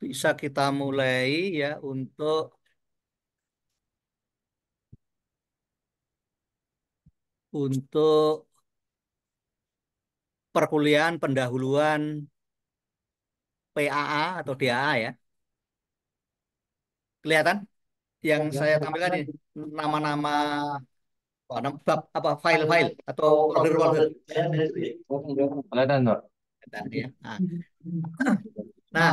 Bisa kita mulai ya untuk perkuliahan pendahuluan PAA atau DAA ya. Kelihatan yang saya tampilkan ini nama-nama bab apa file-file atau folder-folder. Kelihatan, Pak. Kelihatan ya. Nah,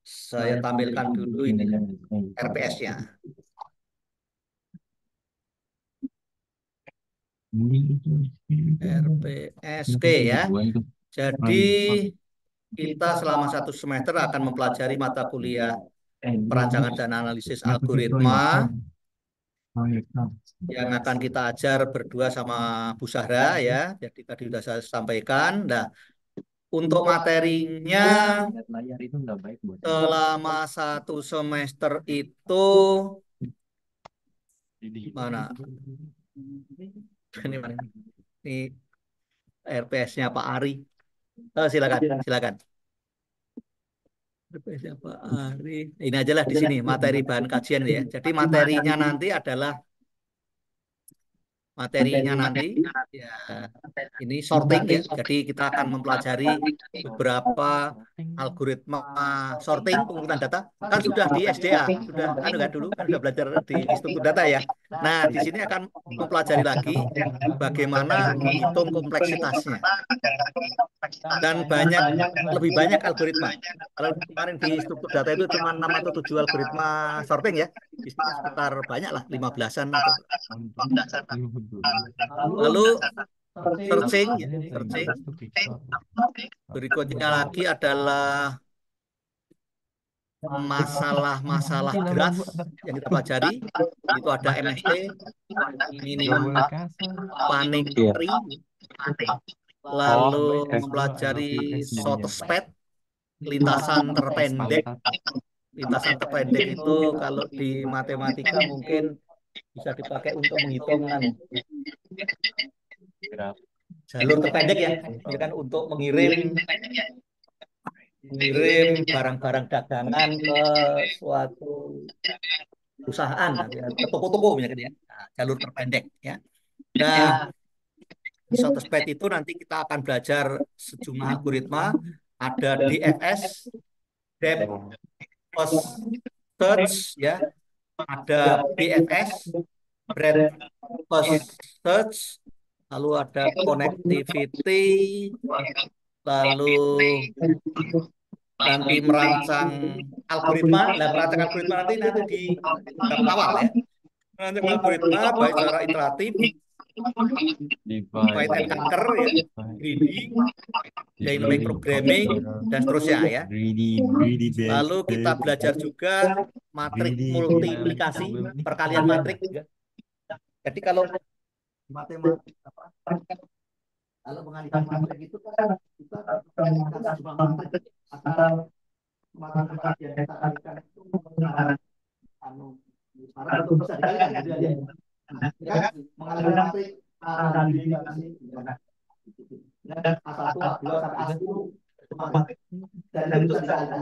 saya tampilkan dulu ini RPS-nya. RPS. Oke ya. Jadi kita selama satu semester akan mempelajari mata kuliah perancangan dan analisis algoritma yang akan kita ajar berdua sama Bu Sahra ya. Jadi tadi sudah saya sampaikan. Nah, untuk materinya Lihat layar itu nggak baik buat selama satu semester itu mana? Ini mana ini? Ini RPS-nya Pak Ari. Silakan, silakan. RPS-nya Pak Ari. Ini aja lah di sini materi bahan kajian ya. Jadi materinya nanti ya ini sorting ya. Jadi kita akan mempelajari beberapa algoritma sorting pengurutan data. Kan sudah di SDA, sudah anu kan dulu kan sudah belajar di struktur data ya. Nah, di sini akan mempelajari lagi bagaimana menghitung kompleksitasnya dan lebih banyak algoritma. Kalau kemarin di struktur data itu cuma 6 atau 7 algoritma sorting ya. Di sini sekitar banyak lah 15-an atau lalu searching ya, searching. Berikutnya lagi adalah masalah-masalah graf yang kita pelajari. Itu ada MST, nggak minimum boleh kasar. spanning Iya. tree, Oh, lalu S2 mempelajari LPS jadinya. short spat, lintasan terpendek. Bangsat. Lintasan terpendek itu kalau di matematika mungkin bisa dipakai untuk menghitung Graf. jalur terpendek ya. Misalkan untuk mengirim barang-barang dagangan ke suatu perusahaan, ke toko-toko misalkan ya. Nah, jalur terpendek ya. Nah, di Sotosped itu nanti kita akan belajar sejumlah algoritma. Ada DFS, Depth First Search ya. Ada BFS, Breadth First Search. Lalu ada connectivity, lalu nanti merancang algoritma. Nah, merancang algoritma nanti di tahap awal ya. Merancang algoritma baik secara iteratif, Divide. divide and conquer ya, greedy, dynamic Greedy. programming, dan seterusnya ya. Greedy Lalu kita bastard. belajar juga matrik Greedy gimana multiplikasi, coba nih? perkalian matrik ya. Jadi kalau matematik apa? Kalau mengalihkan matrik itu kan kita mengalihkan jumlah matrik antara matematik yang kita kalikan itu anu sekarang itu bisa dikalikan gitu aja. Nah, ini kan mengalihkan matrik A dan B dikasih A1, A2 sampai A10 matrik dan itu bisa dikalikan.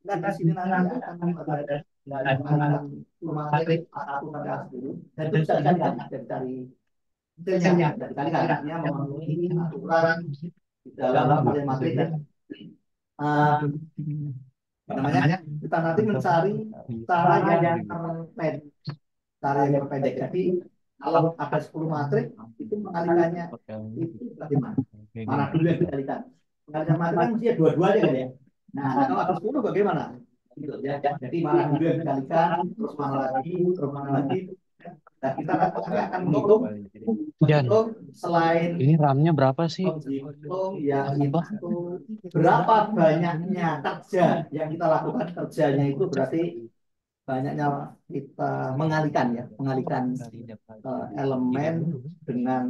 Nah, di sini nanti akan mempelajari mengalihkan matrik A1 sampai A10 dan itu bisa dikalikan dari detailnya dari kalikan artinya memenuhi aturan di dalam perkalian matrik dan uh, namanya kita nanti mencari cara yang terpendek, cara yang terpendek. Jadi kalau ada 10 matrik itu mengalikannya itu bagaimana? Mana dulu yang dikalikan? Mengalikan matrik kan mesti dua-duanya kan ya. Nah, kalau ada 10 bagaimana? Gitu ya. Jadi mana dulu yang dikalikan, terus mana lagi. Nah, kita akan menghitung Jan, selain ini RAM-nya berapa sih? menghitung ya Apa? itu berapa banyaknya kerja yang kita lakukan, kerjanya itu berarti banyaknya kita mengalihkan elemen dengan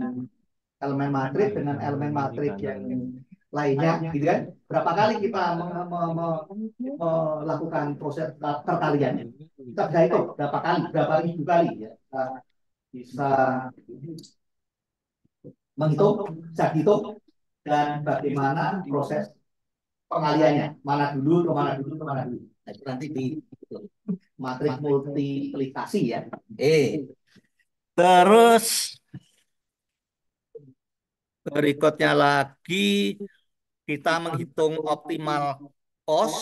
elemen matrik dengan elemen matrik yang lainnya gitu kan, berapa kali kita melakukan proses perkalian, kita bisa hitung berapa ribu kali ya, kita bisa menghitung, bisa hitung dan bagaimana proses pengaliannya, mana dulu ke mana dulu ke mana dulu. Nah, itu nanti di matrik multiplikasi ya. Terus berikutnya lagi kita menghitung cost,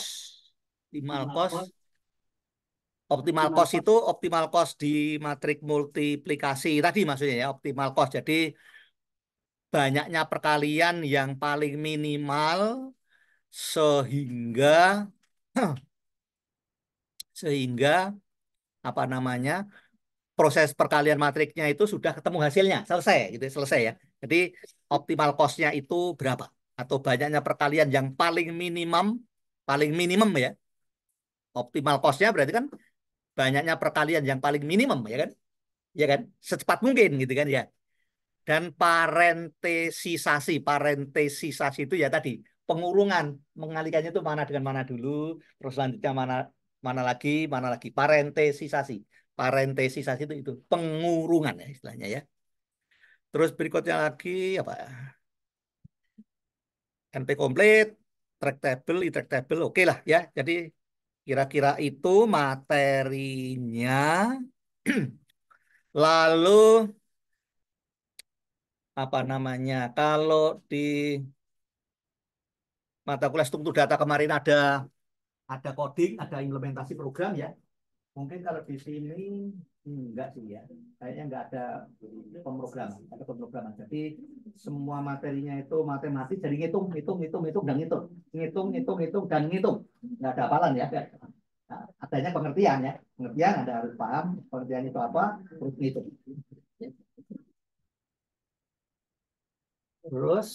optimal cost. Optimal cost itu optimal cost di matrik multiplikasi tadi maksudnya ya, optimal cost. Jadi banyaknya perkalian yang paling minimal sehingga sehingga apa namanya proses perkalian matriknya itu sudah ketemu hasilnya selesai gitu selesai ya. Jadi optimal cost-nya itu berapa atau banyaknya perkalian yang paling minimum ya. Optimal cost-nya berarti kan banyaknya perkalian yang paling minimum ya kan secepat mungkin gitu kan ya. Dan parentesisasi itu ya tadi pengurungan mengalihkannya itu mana dengan mana dulu, terus selanjutnya mana mana lagi parentesisasi itu pengurungan ya istilahnya ya. Terus berikutnya lagi apa ya? NP komplit, track table, e-track table, oke lah ya. Jadi kira-kira itu materinya. Lalu apa namanya? Kalau di mata kuliah struktur data kemarin ada coding, ada implementasi program ya. Mungkin kalau di sini enggak sih ya. Kayaknya enggak ada pemrograman. Jadi semua materinya itu matematis, jadi hitung dan ngitung. Hitung dan ngitung. Enggak ada hafalan ya. Nah, adanya pengertian ya. Pengertian ada harus paham pengertian itu apa, terus ngitung. Terus,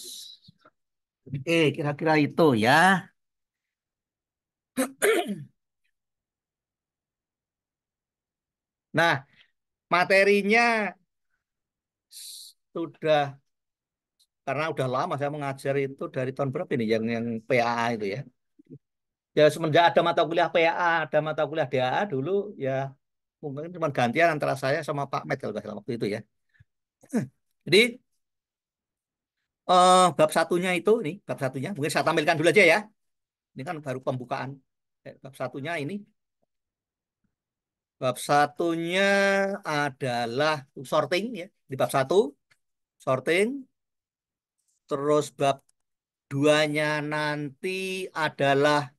kira-kira itu ya. Nah, materinya sudah karena udah lama saya mengajar itu dari tahun berapa ini yang PAA itu ya. Ya semenjak ada mata kuliah PAA, ada mata kuliah DAA dulu ya mungkin cuma gantian antara saya sama Pak Med kalau nggak salah waktu itu ya. Jadi bab satunya itu nih, bab satunya mungkin saya tampilkan dulu aja ya. Ini kan baru pembukaan. Bab satunya ini, bab satunya adalah sorting ya. Di bab satu sorting, terus bab duanya nanti adalah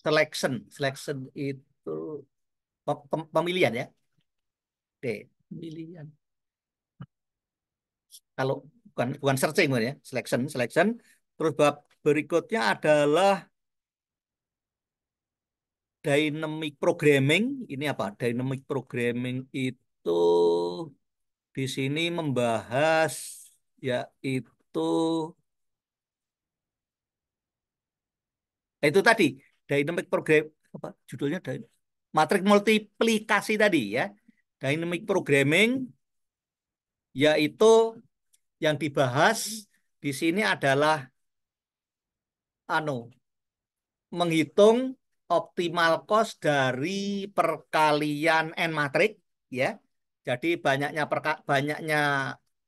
selection. Selection itu pemilihan ya. Oke, pemilihan. Kalau bukan searching ya, selection. Terus bab berikutnya adalah dynamic programming. Ini apa? Dynamic programming itu di sini membahas yaitu itu tadi dynamic program apa judulnya matrik multiplikasi tadi ya. Dynamic programming yaitu yang dibahas di sini adalah menghitung optimal cost dari perkalian n matrik ya. Jadi banyaknya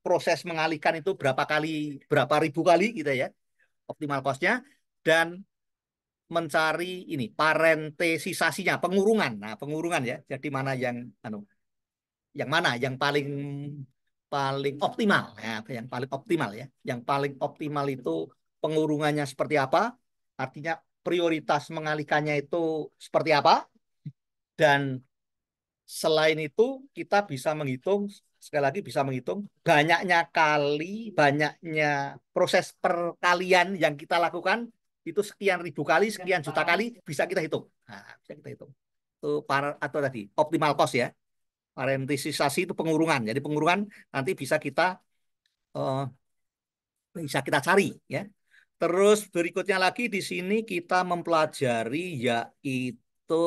proses mengalihkan itu berapa ribu kali gitu ya optimal cost-nya dan mencari ini parentesisasinya pengurungan. Nah, pengurungan ya. Jadi mana yang mana yang paling paling optimal ya, yang paling optimal ya. Yang paling optimal itu pengurungannya seperti apa? Artinya prioritas mengalihkannya itu seperti apa? Dan selain itu kita bisa menghitung sekali lagi bisa menghitung banyaknya proses perkalian yang kita lakukan itu sekian ribu kali, sekian juta kali bisa kita hitung. Nah, bisa kita hitung. Itu atau tadi optimal cost ya. Parentisisasi itu pengurungan. Jadi pengurungan nanti eh, bisa kita cari ya. Terus berikutnya lagi di sini kita mempelajari yaitu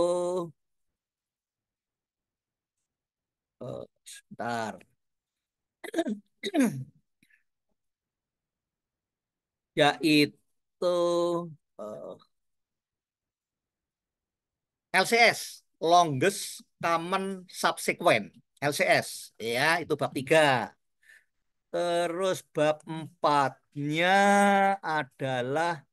sebentar. Yaitu eh, LCS, longest common subsequent. LCS. Ya, itu bab 3. Terus bab 4-nya adalah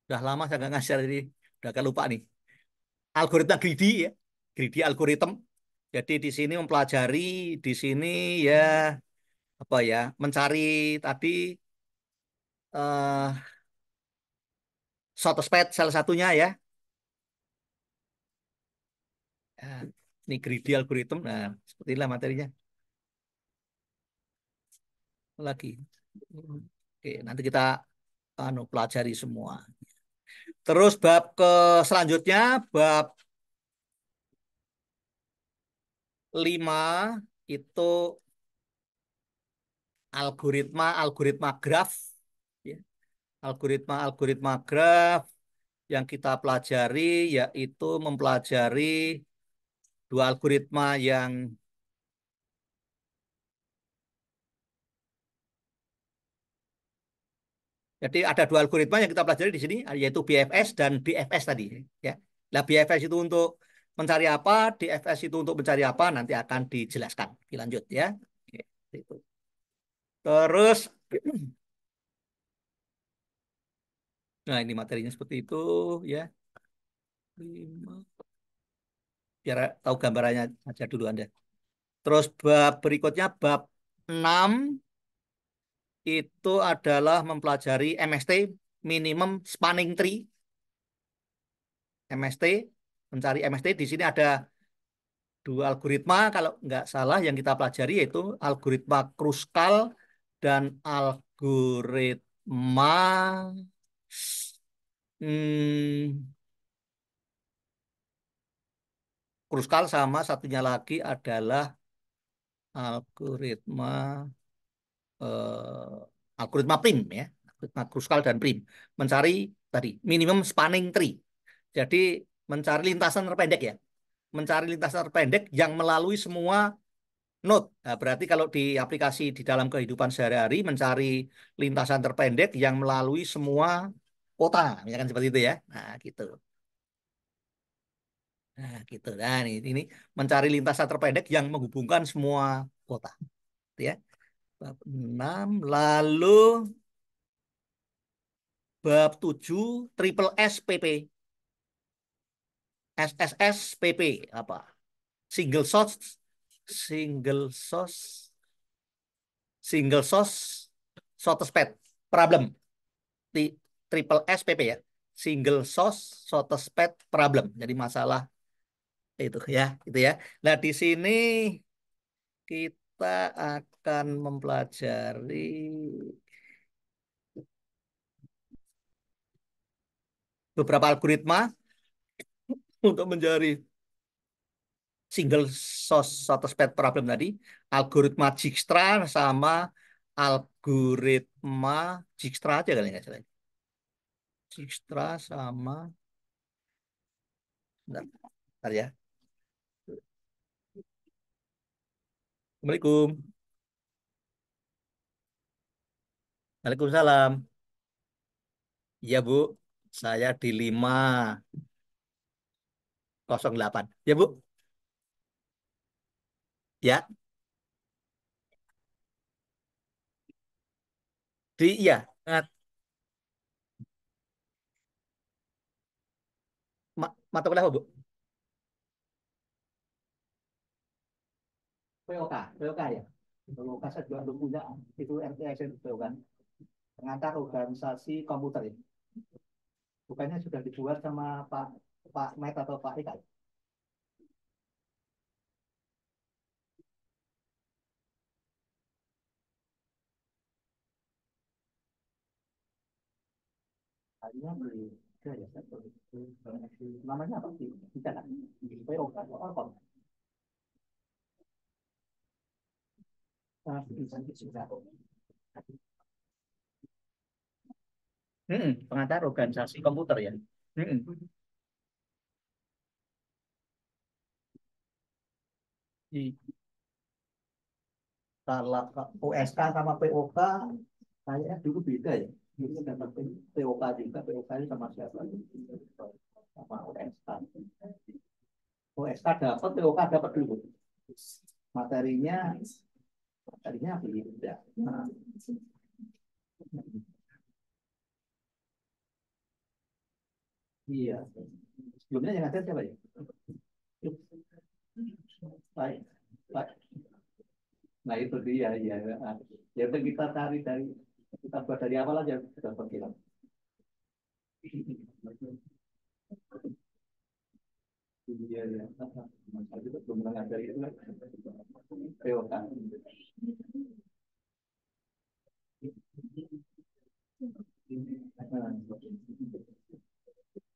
udah lama saya nggak ngajar jadi udah agak lupa nih. Algoritma greedy ya. Greedy algorithm. Jadi di sini mempelajari di sini ya apa ya mencari tadi eh Shortest salah satunya ya. Nah, ini greedy algorithm. Nah, seperti inilah materinya lagi. Oke, nanti kita pelajari semua. Terus bab ke selanjutnya bab 5 itu algoritma graf ya. Algoritma graf yang kita pelajari yaitu mempelajari dua algoritma yang jadi ada dua algoritma yang kita pelajari di sini yaitu BFS dan DFS tadi ya. Nah, BFS itu untuk mencari apa, DFS itu untuk mencari apa nanti akan dijelaskan dilanjut ya. Oke, itu. Terus nah ini materinya seperti itu ya. 5. Biar tahu gambarannya aja dulu Anda. Terus bab berikutnya bab 6 itu adalah mempelajari MST minimum spanning tree. MST mencari MST di sini ada dua algoritma kalau nggak salah yang kita pelajari yaitu algoritma Kruskal dan algoritma hmm, Kruskal sama satunya lagi adalah algoritma algoritma prim ya, algoritma Kruskal dan prim mencari tadi minimum spanning tree. Jadi mencari lintasan terpendek ya, mencari lintasan terpendek yang melalui semua node. Nah, berarti kalau di aplikasi di dalam kehidupan sehari-hari mencari lintasan terpendek yang melalui semua kota, misalkan seperti itu ya. Nah, gitu. Nah, gitu. Nah, ini mencari lintasan terpendek yang menghubungkan semua kota, gitu ya. Bab 6 lalu bab 7 triple SPP. SSSPP apa? Single source single source single source shortest path problem. Triple SPP ya. Single source shortest path problem. Jadi masalah itu ya, itu ya. Nah, di sini kita akan mempelajari beberapa algoritma untuk mencari single source shortest path problem tadi, algoritma Dijkstra sama algoritma Dijkstra aja kali nggak salah. Dijkstra sama bentar, bentar ya. Assalamualaikum. Waalaikumsalam. Iya, Bu. Saya di 508. Ya, Bu. Ya, di iya. Nah, mata kuliah apa, Bu? POK ya. POK saya juga belum punya. Itu MTS itu kan. Pengantar organisasi komputer ya. Bukannya sudah dibuat sama Pak Pak Met atau Pak Eka? Kayaknya beda ya. Namanya apa sih? Bisa kan? POK atau apa? Bisa. Pengantar organisasi komputer ya. Mm-mm. Kalau USK sama POK Saya dulu beda ya. Dulu dapat POK juga, POK itu sama siapa? Sama OSK. OSK dapat, POK dapat dulu. Materinya, materinya beda. Nah, iya. Sebelumnya yang ada siapa ya? Baik, baik. Nah itu dia, ya. Ya udah kita cari dari kita buat dari awal aja sudah perkiraan. Iya, ya. Masa juga belum mengajari itu kan. POK. Nah,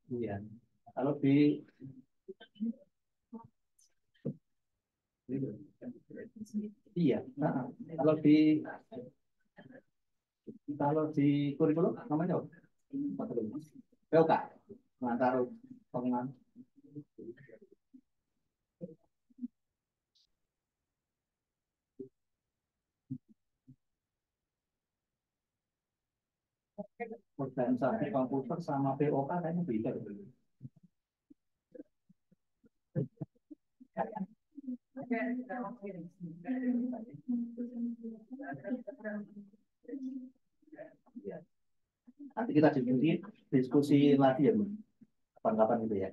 iya. Kalau di iya, nah, kalau di kurikulum namanya apa? POK. Nah, taruh pengen organisasi komputer sama POK kayaknya beda. Iya. Nanti kita diskusi lagi ya, Bu. Kapan-kapan gitu ya.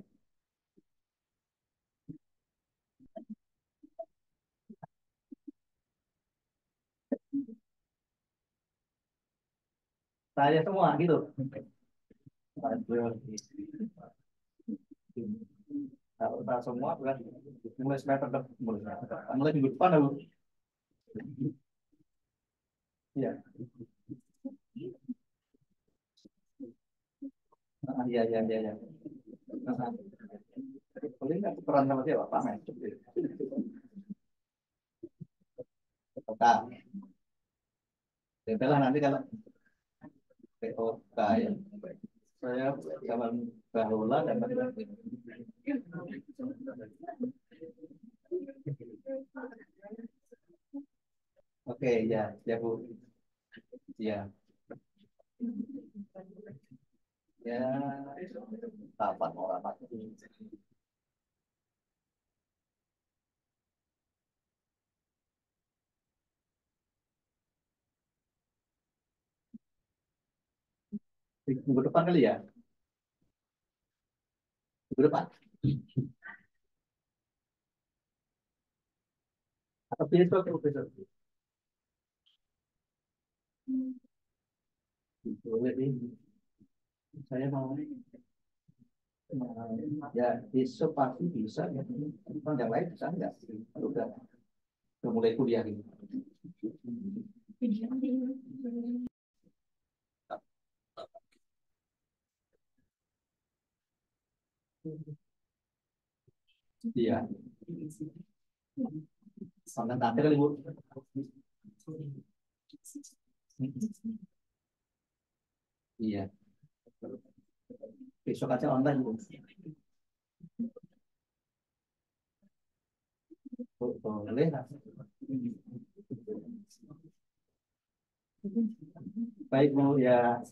Saya semua gitu. Aduh. Kalau kita semua berarti mulai semester depan, mulai minggu depan aku. Iya. Iya, iya, iya, iya. Paling nggak peran sama siapa? Pak Men. Oke. Ya lah nanti kalau POK ya. Saya kawan Bahula dan oke ya, ya Bu. Ya, ya kapan orang pasti. Minggu depan kali ya? Minggu depan. Atau besok, atau besok. Boleh ini. Saya mau ya besok pasti bisa ya. Yang lain bisa nggak? Kalau udah mulai kuliah ini. Iya. Sampai nanti kali Bu. Iya. Besok aja online Bu. Boleh lah. Baik Bu ya.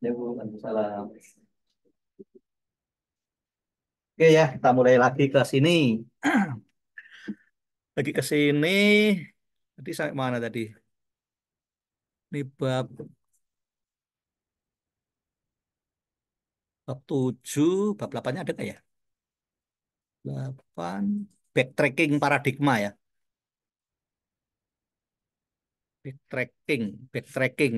Ya Bu, Waalaikumsalam. Oke ya, kita mulai lagi ke sini. Lagi ke sini. Tadi sampai mana tadi? Ini bab 7, bab 8-nya ada nggak ya? 8, backtracking paradigma ya. Backtracking, backtracking.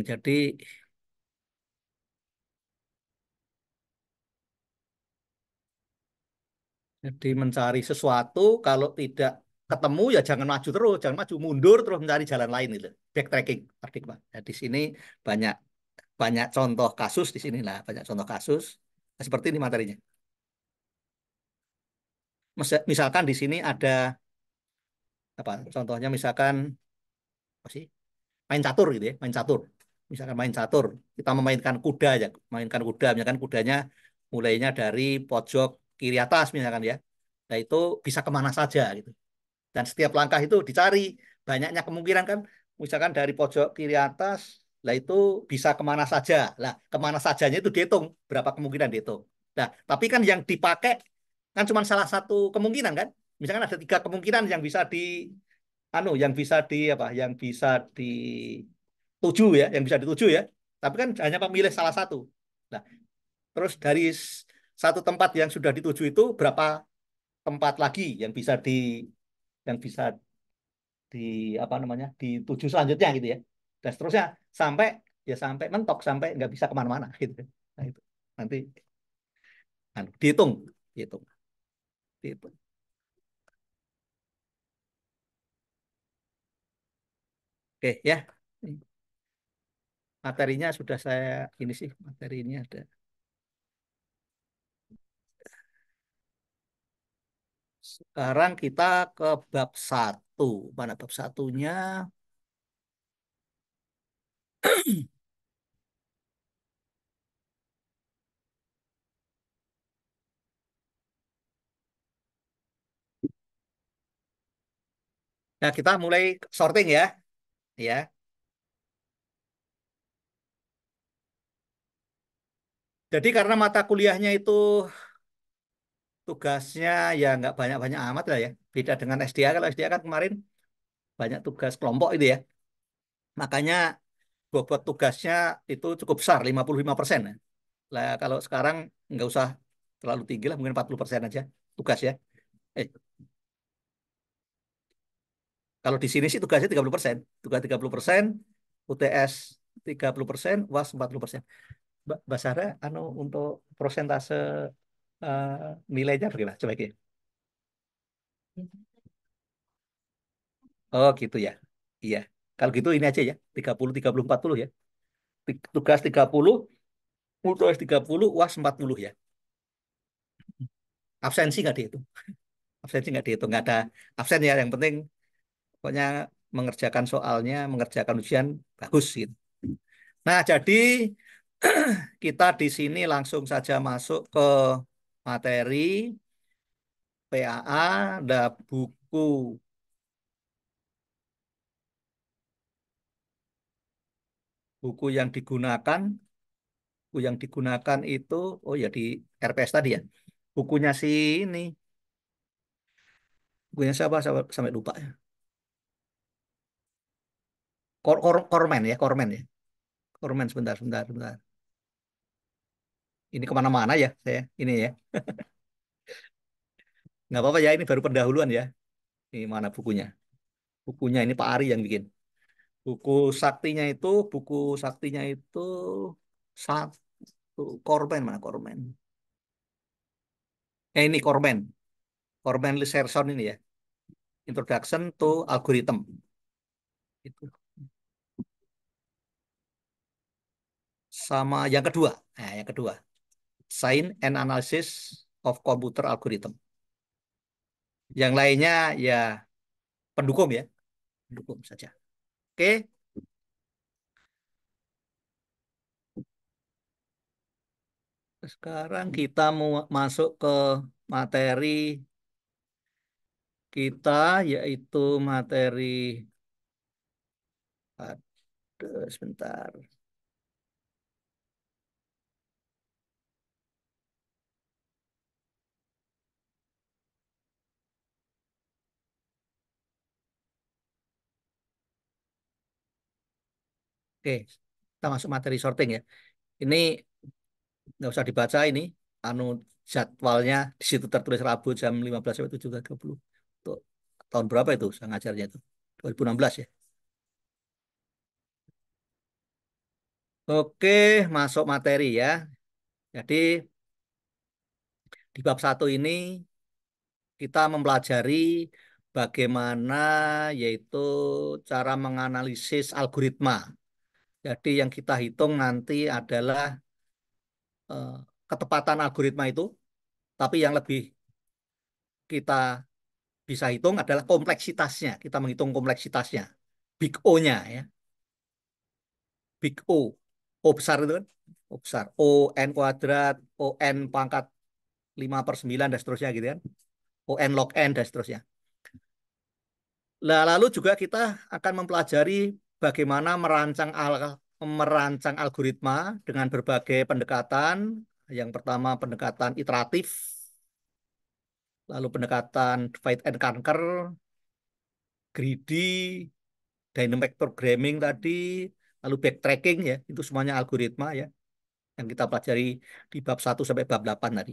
Jadi mencari sesuatu kalau tidak ketemu ya jangan maju terus, jangan maju mundur terus mencari jalan lain itu. Backtracking paradigma. Nah, di sini banyak banyak contoh kasus di sini lah, banyak contoh kasus. Nah, seperti ini materinya. Misalkan di sini ada apa? Contohnya misalkan apa sih? Main catur gitu ya, main catur. Misalkan main catur, kita memainkan kuda ya, mainkan kuda, misalkan kudanya mulainya dari pojok kiri atas misalkan ya. Nah itu bisa kemana saja gitu. Dan setiap langkah itu dicari, banyaknya kemungkinan kan, misalkan dari pojok kiri atas, Lah itu bisa kemana saja. Lah kemana sajanya itu dihitung, berapa kemungkinan dihitung. Nah, tapi kan yang dipakai kan cuma salah satu kemungkinan kan. Misalkan ada tiga kemungkinan yang bisa yang bisa yang bisa dituju ya, yang bisa dituju ya. Tapi kan hanya memilih salah satu. Nah, terus dari satu tempat yang sudah dituju itu berapa tempat lagi yang bisa di dituju selanjutnya gitu ya, dan seterusnya sampai sampai mentok, sampai nggak bisa kemana-mana gitu. Nah itu nanti dihitung, dihitung, dihitung. Oke ya, materinya sudah saya ini sih, materi ini ada. Sekarang kita ke bab satu. Mana bab satunya? Nah, kita mulai sorting ya. Ya. Jadi karena mata kuliahnya itu tugasnya ya nggak banyak-banyak amat lah ya. Beda dengan SDA. Kalau SDA kan kemarin banyak tugas kelompok itu ya. Makanya bobot tugasnya itu cukup besar, 55%. Lah kalau sekarang nggak usah terlalu tinggi lah, mungkin 40% aja tugas ya. Eh, kalau di sini sih tugasnya 30%. Tugas 30%, UTS 30%, UAS 40%. Mbak Sarah, untuk prosentase eh, nilainya bagaimana? Coba ya. Oh gitu ya. Iya. Kalau gitu ini aja ya, 30, 30, 40 ya. Tugas 30, UTS 30, UAS 40 ya. Absensi nggak dihitung. Absensi nggak dihitung, nggak ada absen ya. Yang penting pokoknya mengerjakan soalnya, mengerjakan ujian bagus gitu. Nah, jadi kita di sini langsung saja masuk ke materi PAA, ada buku yang digunakan. Buku yang digunakan itu, oh ya di RPS tadi ya. Bukunya si ini, bukunya siapa? Sampai lupa ya. Kormen ya, Kormen ya. Kormen sebentar, sebentar, sebentar. Ini kemana-mana ya saya. Ini ya. Nggak apa-apa ya, ini baru pendahuluan ya. Ini mana bukunya? Bukunya ini Pak Ari yang bikin. Buku buku saktinya itu satu Kormen, mana Kormen? Ini Kormen. Kormen Liserson ini ya. Introduction to Algorithm. Itu. Sama yang kedua. Nah, yang kedua. Science and Analysis of Computer Algorithm. Yang lainnya ya pendukung ya. Pendukung saja. Oke. Sekarang kita mau masuk ke materi kita, yaitu materi, aduh, sebentar. Oke, kita masuk materi sorting ya. Ini nggak usah dibaca ini. Anu Jadwalnya di situ tertulis Rabu jam 15 sampai 17.30. Untuk tahun berapa itu saya ngajarnya itu? 2016 ya. Oke, masuk materi ya. Jadi di bab satu ini kita mempelajari bagaimana yaitu cara menganalisis algoritma. Jadi yang kita hitung nanti adalah eh, ketepatan algoritma itu, tapi yang lebih kita bisa hitung adalah kompleksitasnya. Kita menghitung kompleksitasnya. Big O-nya ya. Big O. O besar itu kan. O besar. O N kuadrat, O N pangkat 5/9 dan seterusnya gitu kan. O N log N dan seterusnya. Lalu juga kita akan mempelajari bagaimana merancang merancang algoritma dengan berbagai pendekatan. Yang pertama pendekatan iteratif, lalu pendekatan divide and conquer, greedy, dynamic programming tadi, lalu backtracking ya, itu semuanya algoritma ya yang kita pelajari di bab 1 sampai bab 8 tadi.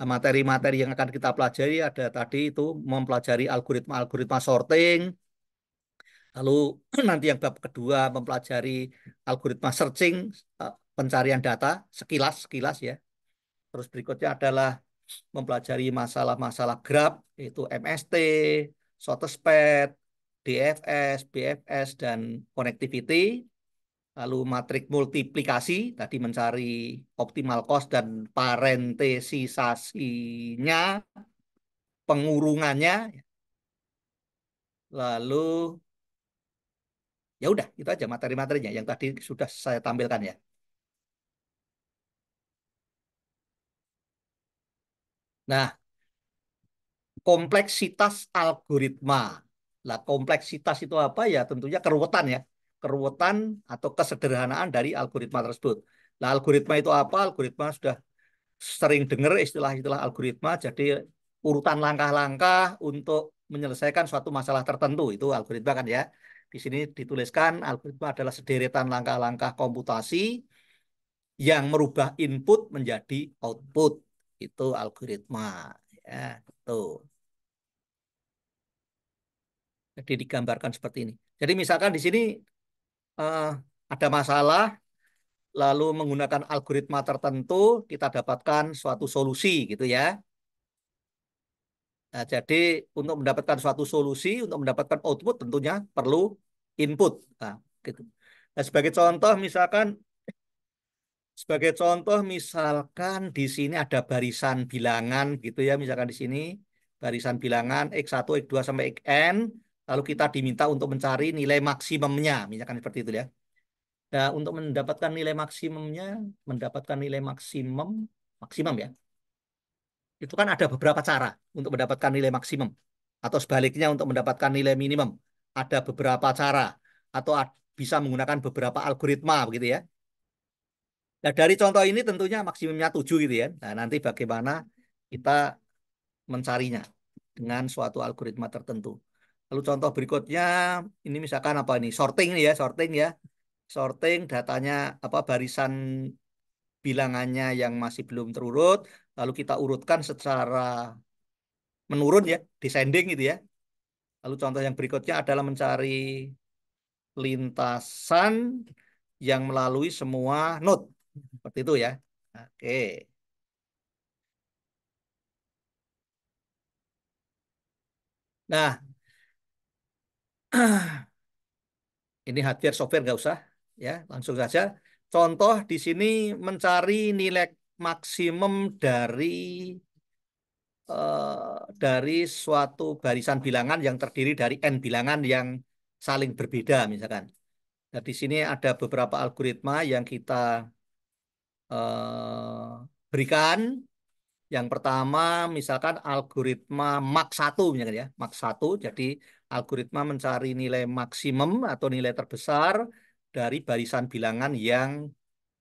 Nah, materi-materi yang akan kita pelajari ada tadi itu mempelajari algoritma-algoritma sorting, lalu nanti yang bab kedua mempelajari algoritma searching, pencarian data sekilas ya. Terus berikutnya adalah mempelajari masalah-masalah graph, yaitu MST, Shortest DFS, BFS, dan connectivity. Lalu matrik multiplikasi, tadi mencari optimal cost dan parentesisasinya, pengurungannya. Lalu ya udah, itu aja materi-materinya yang tadi sudah saya tampilkan ya. Nah, kompleksitas algoritma. Lah, kompleksitas itu apa ya? Tentunya keruwetan ya. Keruwetan atau kesederhanaan dari algoritma tersebut. Nah, algoritma itu apa? Algoritma sudah sering dengar istilah-istilah algoritma. Jadi urutan langkah-langkah untuk menyelesaikan suatu masalah tertentu. Itu algoritma kan ya. Di sini dituliskan algoritma adalah sederetan langkah-langkah komputasi yang merubah input menjadi output. Itu algoritma. Ya, itu. Jadi digambarkan seperti ini. Jadi misalkan di sini eh, ada masalah, lalu menggunakan algoritma tertentu kita dapatkan suatu solusi gitu ya. Nah, jadi untuk mendapatkan suatu solusi, untuk mendapatkan output tentunya perlu input. Nah, gitu. Nah, sebagai contoh misalkan di sini ada barisan bilangan gitu ya, misalkan di sini barisan bilangan X1, X2 sampai Xn, lalu kita diminta untuk mencari nilai maksimumnya, misalkan seperti itu ya. Nah, untuk mendapatkan nilai maksimumnya, mendapatkan nilai maksimum ya, itu kan ada beberapa cara untuk mendapatkan nilai maksimum. Atau sebaliknya untuk mendapatkan nilai minimum. Ada beberapa cara. Atau bisa menggunakan beberapa algoritma begitu ya. Nah, dari contoh ini tentunya maksimumnya 7 gitu ya. Nah, nanti bagaimana kita mencarinya dengan suatu algoritma tertentu. Lalu contoh berikutnya, ini misalkan apa ini? Sorting nih ya, sorting ya. Sorting datanya apa barisan bilangannya yang masih belum terurut, lalu kita urutkan secara menurun ya, descending gitu ya. Lalu contoh yang berikutnya adalah mencari lintasan yang melalui semua node. Seperti itu ya. Oke. Nah, ini hardware software nggak usah ya, langsung saja. Contoh di sini mencari nilai maksimum dari suatu barisan bilangan yang terdiri dari n bilangan yang saling berbeda misalkan. Nah, di sini ada beberapa algoritma yang kita berikan. Yang pertama, misalkan algoritma Mach 1, misalkan ya, Mach 1. Jadi algoritma mencari nilai maksimum atau nilai terbesar dari barisan bilangan yang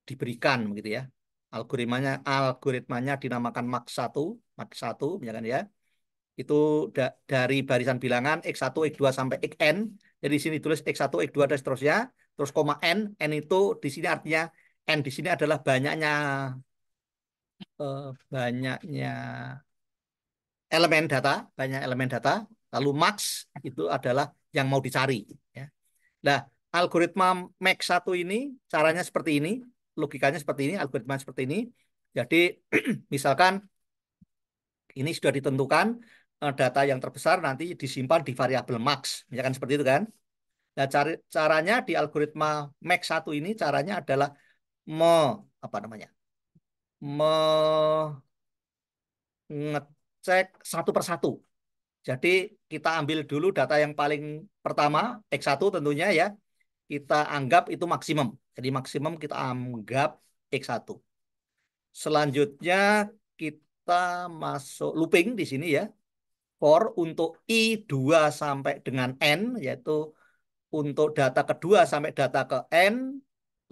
diberikan, begitu ya. Algoritmanya dinamakan Mach 1, Mach 1, misalkan ya. Itu dari barisan bilangan x1, x2 sampai xn. Jadi di sini tulis x1, x2 dan seterusnya. Terus koma n itu di sini artinya n di sini adalah banyaknya elemen data, banyak elemen data. Lalu max itu adalah yang mau dicari. Ya. Nah, algoritma Max 1 ini caranya seperti ini, logikanya seperti ini, algoritma seperti ini. Jadi misalkan ini sudah ditentukan data yang terbesar nanti disimpan di variabel max, misalkan seperti itu kan. Nah, caranya di algoritma Max 1 ini caranya adalah me apa namanya? Ngecek satu persatu. Jadi kita ambil dulu data yang paling pertama, X1 tentunya ya, kita anggap itu maksimum. Jadi maksimum kita anggap X1. Selanjutnya kita masuk looping di sini ya, for untuk I2 sampai dengan N, yaitu untuk data kedua sampai data ke N,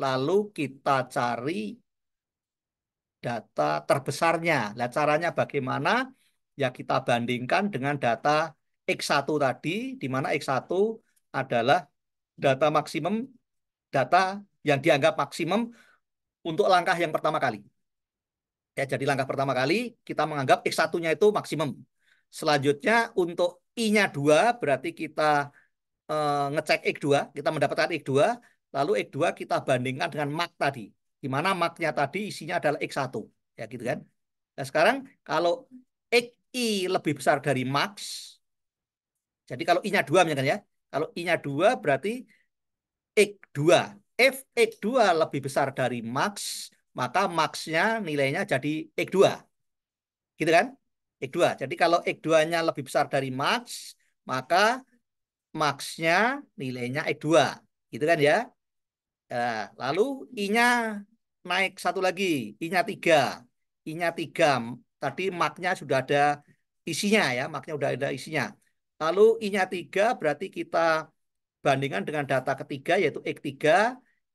lalu kita cari data terbesarnya. Nah, caranya bagaimana? Ya kita bandingkan dengan data X1 tadi, di mana X1 adalah data maksimum, data yang dianggap maksimum untuk langkah yang pertama kali. Ya, jadi langkah pertama kali kita menganggap X1-nya itu maksimum. Selanjutnya untuk I-nya 2 berarti kita ngecek X2, kita mendapatkan X2, lalu X2 kita bandingkan dengan mak tadi. Di mana maknya tadi isinya adalah X1. Ya gitu kan. Nah, sekarang kalau XI lebih besar dari max, jadi kalau I-nya 2 misalkan ya. Kalau I-nya 2 berarti X2. If X2 lebih besar dari max, maka max-nya nilainya jadi X2. Gitu kan? X2. Jadi kalau X2-nya lebih besar dari max, maka max-nya nilainya X2. Gitu kan ya? Lalu I-nya naik satu lagi. I-nya 3. I-nya 3. Tadi max-nya sudah ada isinya ya. Max-nya sudah ada isinya. Lalu I-nya 3 berarti kita bandingkan dengan data ketiga yaitu X3.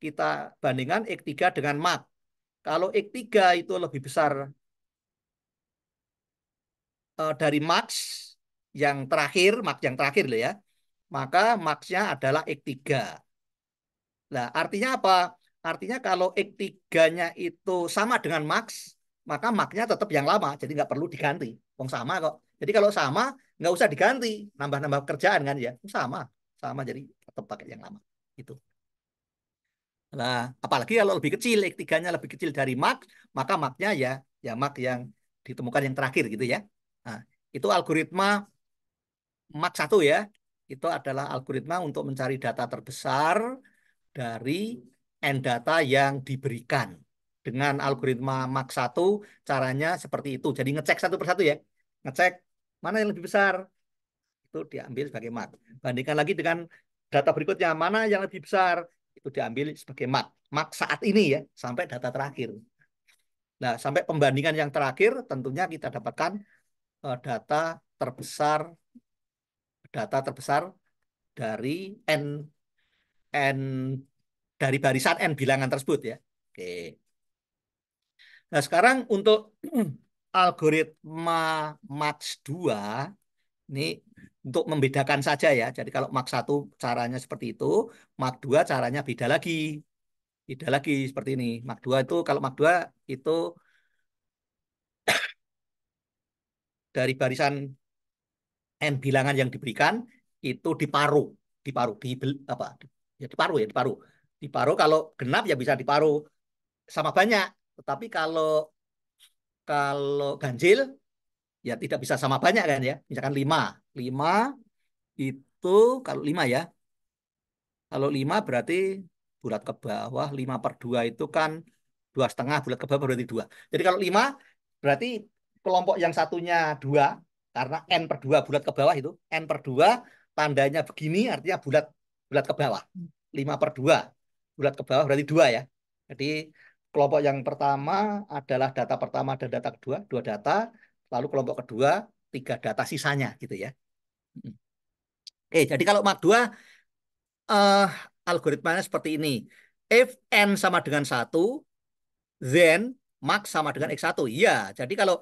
Kita bandingkan X3 dengan max. Kalau X3 itu lebih besar dari max yang terakhir loh ya, maka max-nya adalah X3. Nah, artinya apa? Artinya kalau X3-nya itu sama dengan max, maka max-nya tetap yang lama, jadi nggak perlu diganti. Wong sama kok. Jadi kalau sama, nggak usah diganti, nambah-nambah kerjaan kan ya. Sama, sama jadi tetap pakai yang lama. Itu. Nah, apalagi kalau lebih kecil, X3-nya lebih kecil dari max, maka max-nya ya max yang ditemukan yang terakhir gitu ya. Nah, itu algoritma max 1 ya. Itu adalah algoritma untuk mencari data terbesar dari N data yang diberikan. Dengan algoritma max 1 caranya seperti itu. Jadi ngecek satu persatu ya. Ngecek mana yang lebih besar. Itu diambil sebagai max. Bandingkan lagi dengan data berikutnya. Mana yang lebih besar. Itu diambil sebagai max. Max saat ini ya. Sampai data terakhir. Nah, sampai pembandingan yang terakhir tentunya kita dapatkan terbesar data terbesar dari N dari barisan N bilangan tersebut ya. Oke. Nah, sekarang untuk algoritma max 2 ini untuk membedakan saja ya. Jadi kalau max 1 caranya seperti itu, max 2 caranya beda lagi. Beda lagi seperti ini. Max 2 itu kalau max 2 itu dari barisan N bilangan yang diberikan itu diparuh, apa? Ya diparuh ya, diparuh. Diparuh kalau genap ya bisa diparuh sama banyak. Tetapi kalau kalau ganjil ya tidak bisa sama banyak kan ya. Misalkan 5. 5 itu kalau 5 ya. Kalau 5 berarti bulat ke bawah, 5/2 itu kan 2,5, bulat ke bawah berarti 2. Jadi kalau 5 berarti kelompok yang satunya 2, karena N/2 bulat ke bawah itu, N/2 tandanya begini artinya bulat bulat ke bawah. 5/2 bulat ke bawah berarti 2 ya. Jadi kelompok yang pertama adalah data pertama dan data kedua, 2 data, lalu kelompok kedua 3 data sisanya gitu ya. Oke, jadi kalau Mak 2 eh, algoritmanya seperti ini. If N sama dengan 1, then max sama dengan X1. Iya, jadi kalau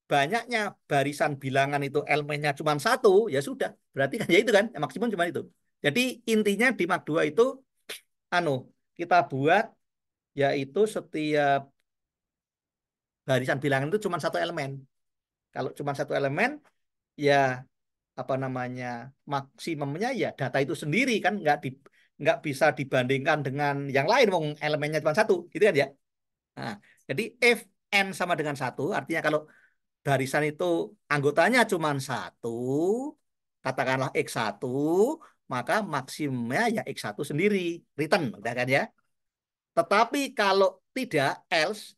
banyaknya barisan bilangan itu elemennya cuma 1, ya sudah. Berarti kan ya itu kan, maksimum cuma itu. Jadi intinya di Mak 2 itu, anu, kita buat yaitu setiap barisan bilangan itu cuma satu elemen. Kalau cuma satu elemen, ya apa namanya maksimumnya ya data itu sendiri kan nggak bisa dibandingkan dengan yang lain wong elemennya cuma satu gitu kan ya. Nah, jadi if n sama dengan 1 artinya kalau barisan itu anggotanya cuma 1 katakanlah x1 maka maksimumnya ya x1 sendiri return udah kan ya. Tetapi kalau tidak else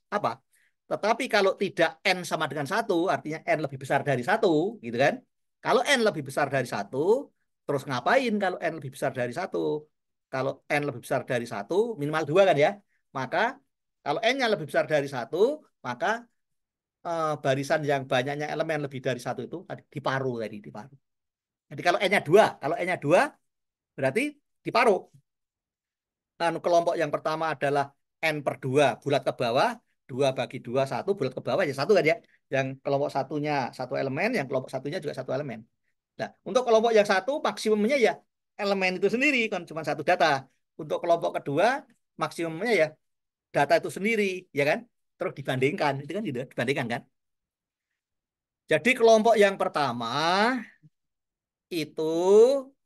apa? Tetapi kalau tidak n sama dengan 1 artinya n lebih besar dari 1 gitu kan. Kalau n lebih besar dari 1 terus ngapain kalau n lebih besar dari 1? Kalau n lebih besar dari 1 minimal 2 kan ya. Maka kalau n-nya lebih besar dari 1 maka barisan yang banyaknya elemen lebih dari 1 itu diparuh tadi, diparuh. Jadi kalau n-nya 2, kalau n-nya 2 berarti diparuh. Kelompok yang pertama adalah N/2 bulat ke bawah, 2 bagi 2, 1 bulat ke bawah, ya 1 kan ya. Yang kelompok satunya 1 elemen, yang kelompok satunya juga 1 elemen. Nah, untuk kelompok yang 1 maksimumnya ya elemen itu sendiri, kan cuma 1 data. Untuk kelompok kedua maksimumnya ya data itu sendiri, ya kan? Terus dibandingkan, itu kan gitu, dibandingkan kan. Jadi kelompok yang pertama itu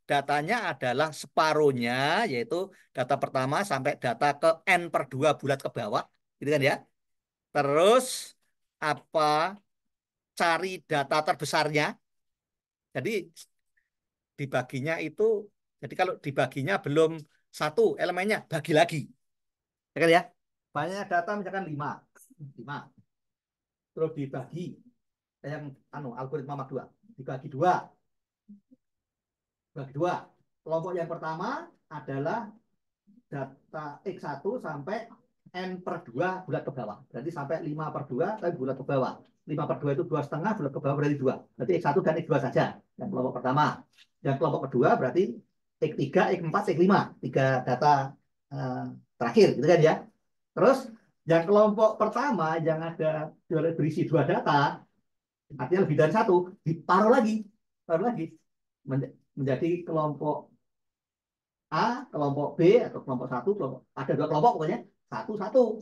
datanya adalah separuhnya, yaitu data pertama sampai data ke N/2 bulat ke bawah, gitu kan ya. Terus apa, cari data terbesarnya. Jadi dibaginya itu, jadi kalau dibaginya belum 1 elemennya, bagi lagi. Ya kan ya? Banyak data misalkan 5. 5. Terus dibagi, yang algoritma Mak 2. Dibagi 2. Bagi 2. Kelompok yang pertama adalah data X1 sampai N/2 bulat ke bawah. Berarti sampai 5/2 tapi bulat ke bawah. 5/2 itu 2,5, bulat ke bawah berarti 2. Berarti X1 dan X2 saja. Yang kelompok pertama. Yang kelompok kedua berarti X3, X4, X5. 3 data terakhir. Gitu kan ya. Terus yang kelompok pertama yang ada berisi 2 data, artinya lebih dari 1, diparuh lagi. Paruh lagi. Menjadi kelompok A, kelompok B, atau kelompok 1, ada 2 kelompok pokoknya, 1-1.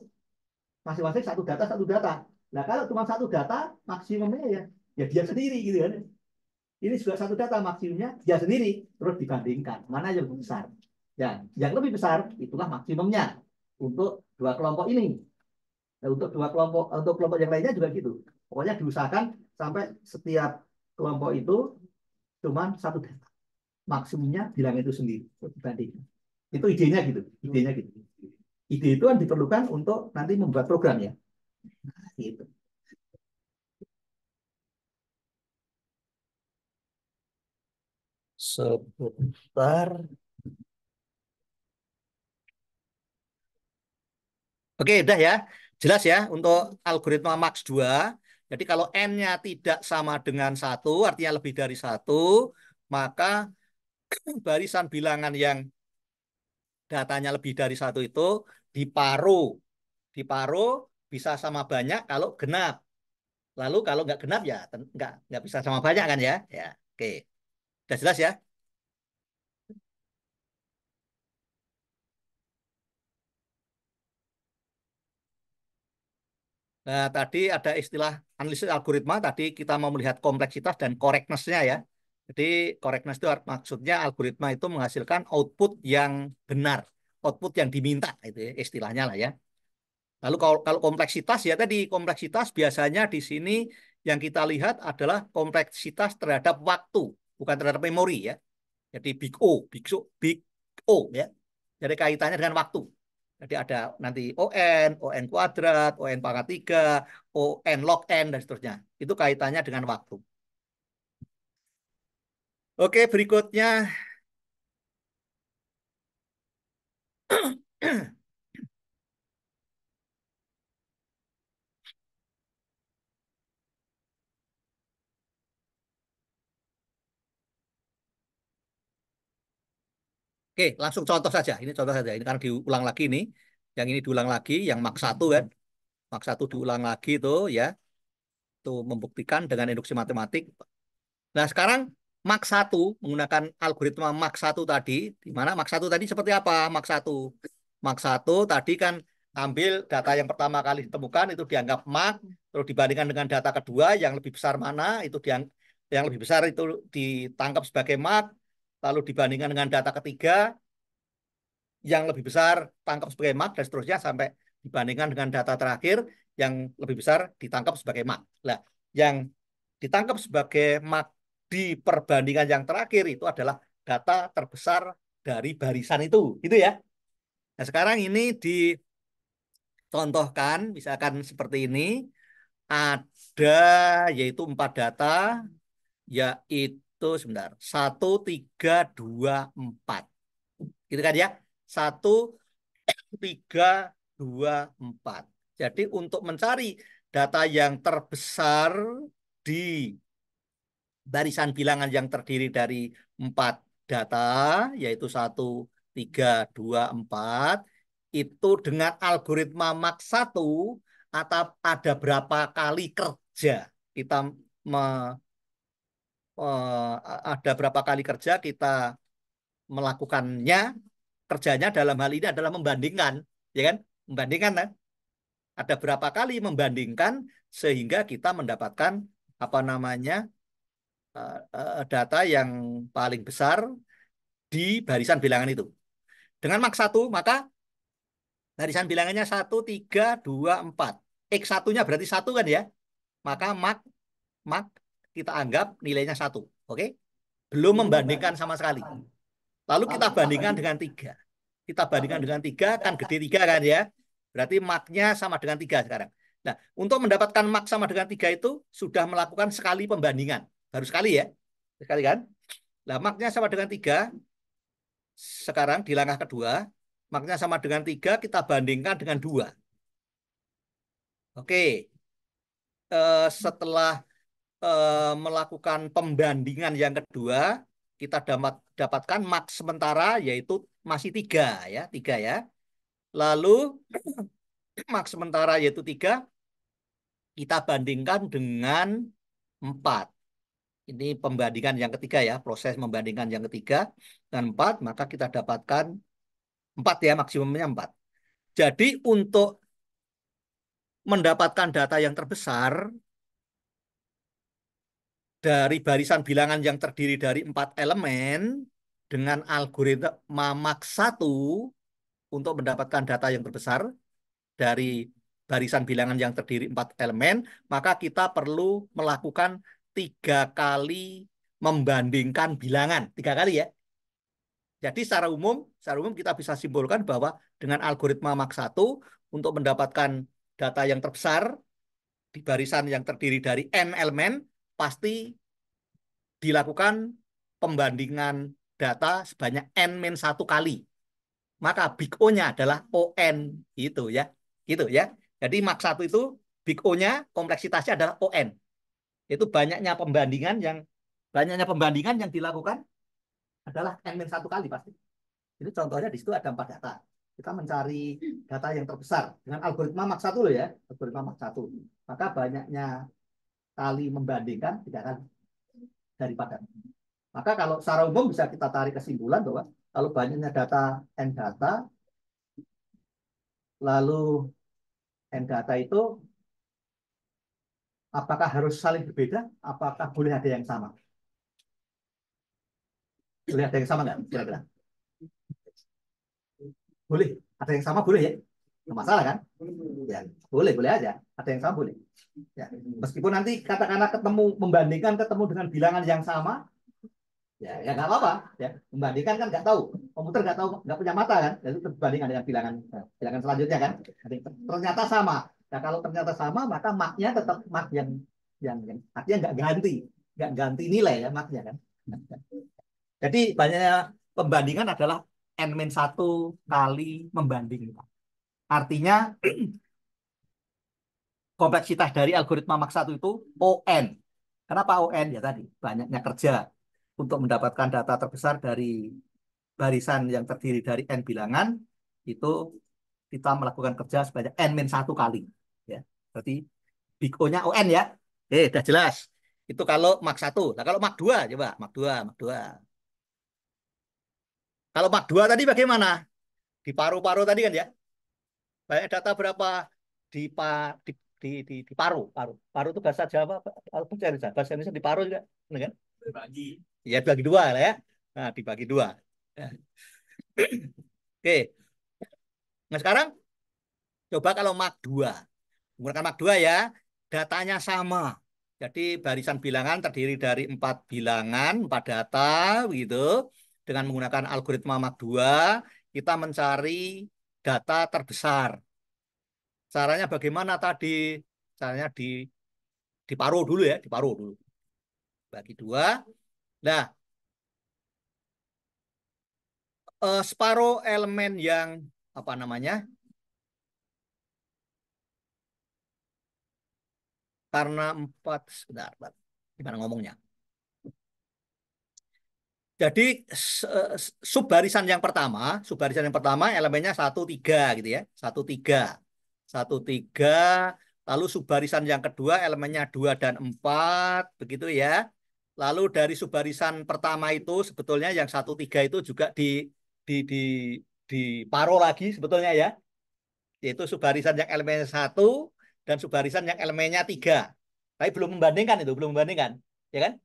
Masing-masing 1 data, 1 data. Nah, kalau cuma 1 data, maksimumnya ya dia sendiri gitu kan. Ini juga 1 data, maksimumnya dia sendiri. Terus dibandingkan, mana yang lebih besar. Ya, yang lebih besar, itulah maksimumnya untuk 2 kelompok ini. Nah, untuk kelompok yang lainnya juga gitu. Pokoknya diusahakan sampai setiap kelompok itu cuma 1 data. Maksimumnya bilang itu sendiri dibandingkan. Itu idenya gitu, idenya gitu. Ide itu kan diperlukan untuk nanti membuat program ya. Nah, gitu. Sebentar. Oke, udah ya. Jelas ya untuk algoritma Max 2. Jadi kalau N-nya tidak sama dengan 1, artinya lebih dari 1, maka barisan bilangan yang datanya lebih dari 1 itu diparuh. Diparuh bisa sama banyak kalau genap. Lalu kalau nggak genap ya nggak bisa sama banyak kan ya. Ya, oke. Udah jelas ya? Nah, tadi ada istilah analisis algoritma. Tadi kita mau melihat kompleksitas dan correctness-nya ya. Jadi correctness itu maksudnya algoritma itu menghasilkan output yang benar, output yang diminta itu ya, istilahnya lah ya. Lalu kalau kompleksitas ya tadi kompleksitas biasanya di sini yang kita lihat adalah kompleksitas terhadap waktu, bukan terhadap memori ya. Jadi big O ya. Jadi kaitannya dengan waktu. Jadi ada nanti ON kuadrat, ON pangkat 3, ON log N, dan seterusnya. Itu kaitannya dengan waktu. Oke, berikutnya. Oke, langsung contoh saja. Ini contoh saja. Ini karena diulang lagi nih. Yang ini diulang lagi, yang Max 1 kan. Max 1 diulang lagi tuh ya. Itu membuktikan dengan induksi matematik. Nah, sekarang Max 1 menggunakan algoritma Max 1 tadi, di mana Max 1 tadi seperti apa? Max 1. Max 1 tadi kan ambil data yang pertama kali ditemukan itu dianggap Max, terus dibandingkan dengan data kedua yang lebih besar mana, itu yang lebih besar itu ditangkap sebagai Max, lalu dibandingkan dengan data ketiga yang lebih besar tangkap sebagai Max dan seterusnya sampai dibandingkan dengan data terakhir yang lebih besar ditangkap sebagai Max. Nah, yang ditangkap sebagai Max di perbandingan yang terakhir itu adalah data terbesar dari barisan itu, gitu ya. Nah, sekarang ini dicontohkan, misalkan seperti ini, ada yaitu 4 data, yaitu sebentar, 1, 3, 2, 4. Gitu kan ya? 1, 3, 2, 4. Jadi untuk mencari data yang terbesar di barisan bilangan yang terdiri dari 4 data, yaitu 1, 3, 2, 4, itu dengan algoritma Max 1, atau ada berapa kali kerja kita ada berapa kali kerja kita melakukannya, kerjanya dalam hal ini adalah membandingkan, ya kan? Membandingkan, kan? Ada berapa kali membandingkan sehingga kita mendapatkan apa namanya data yang paling besar di barisan bilangan itu. Dengan Max 1, maka barisan bilangannya 1, 3, 2, 4. X1-nya berarti 1 kan ya? Maka Max kita anggap nilainya 1. Oke? Belum membandingkan sama sekali. Lalu kita bandingkan dengan 3. Kita bandingkan dengan 3, kan gede 3 kan ya? Berarti Max-nya sama dengan 3 sekarang. Nah, untuk mendapatkan Max sama dengan 3 itu sudah melakukan sekali pembandingan. Baru sekali ya? Sekali kan? Nah, Max-nya sama dengan 3. Sekarang di langkah kedua, Max-nya sama dengan 3, kita bandingkan dengan 2. Oke. Setelah melakukan pembandingan yang kedua, kita dapatkan Max sementara yaitu masih 3 ya, 3 ya. Lalu Max sementara yaitu 3, kita bandingkan dengan 4. Ini pembandingan yang ketiga ya, proses membandingkan yang ketiga dengan 4, maka kita dapatkan 4 ya, maksimumnya 4. Jadi untuk mendapatkan data yang terbesar dari barisan bilangan yang terdiri dari 4 elemen dengan algoritma Max 1 untuk mendapatkan data yang terbesar dari barisan bilangan yang terdiri 4 elemen, maka kita perlu melakukan 3 kali membandingkan bilangan. 3 kali ya. Jadi secara umum kita bisa simpulkan bahwa dengan algoritma Max 1 untuk mendapatkan data yang terbesar di barisan yang terdiri dari n elemen, pasti dilakukan pembandingan data sebanyak n-1 kali. Maka big O-nya adalah ON, gitu ya. Gitu ya. Jadi Max 1 itu big O-nya kompleksitasnya adalah ON. Itu banyaknya pembandingan yang dilakukan adalah n-1 kali pasti. Ini contohnya di situ ada 4 data. Kita mencari data yang terbesar dengan algoritma Max 1 loh ya, algoritma Max 1. Maka banyaknya kali membandingkan 3 kali daripada. Maka kalau secara umum bisa kita tarik kesimpulan bahwa kalau banyaknya data n data, lalu n data itu apakah harus saling berbeda? Apakah boleh ada yang sama? Boleh ada yang sama nggak? Kira-kira? Boleh. Ada yang sama boleh ya? Nggak masalah kan? Ya, boleh, boleh aja. Ada yang sama boleh. Ya. Meskipun nanti katakanlah membandingkan ketemu dengan bilangan yang sama, ya nggak apa-apa. Ya. Membandingkan kan nggak tahu. Komputer nggak tahu, nggak punya mata kan? Jadi berbandingkan dengan bilangan selanjutnya kan? Jadi, ternyata sama. Nah kalau ternyata sama, maka maknya tetap mak yang artinya nggak ganti nilai ya maknya kan. Jadi banyaknya pembandingan adalah n-1 kali membandingkan. Artinya kompleksitas dari algoritma Max 1 itu ON. Kenapa ON? Ya tadi, banyaknya kerja untuk mendapatkan data terbesar dari barisan yang terdiri dari N bilangan, itu kita melakukan kerja sebanyak N-1 kali. Ya. Berarti Big O-nya ON ya. Udah jelas. Itu kalau Max 1. Nah, kalau Max 2, coba. Max 2, Max 2. Kalau Max 2 tadi bagaimana? Di paru-paru tadi kan ya? Banyak data berapa? Di, pa, di paru, paru. Paru itu bahasa Jawa, bahasa Indonesia. Bahasa Indonesia di paru juga, benar kan? Dibagi. Ya, dibagi 2 lah ya. Nah, dibagi 2. Ya. Oke. Nah, sekarang coba kalau Mark 2. Menggunakan Mark 2 ya, datanya sama. Jadi barisan bilangan terdiri dari 4 bilangan, 4 data, begitu. Dengan menggunakan algoritma Mark 2, kita mencari data terbesar. Caranya bagaimana tadi? Caranya diparuh dulu ya, diparuh dulu. Bagi 2. Nah, separuh elemen yang apa namanya? Karena 4, sebentar, gimana ngomongnya? Jadi subbarisan yang pertama elemennya 1, 3 gitu ya. 1, 3. 1, 3. Lalu subbarisan yang kedua elemennya 2 dan 4 begitu ya. Lalu dari subbarisan pertama itu sebetulnya yang 1, 3 itu juga di di diparo lagi sebetulnya ya. Yaitu subbarisan yang elemennya 1 dan subbarisan yang elemennya 3. Tapi belum membandingkan itu, belum membandingkan. Ya kan?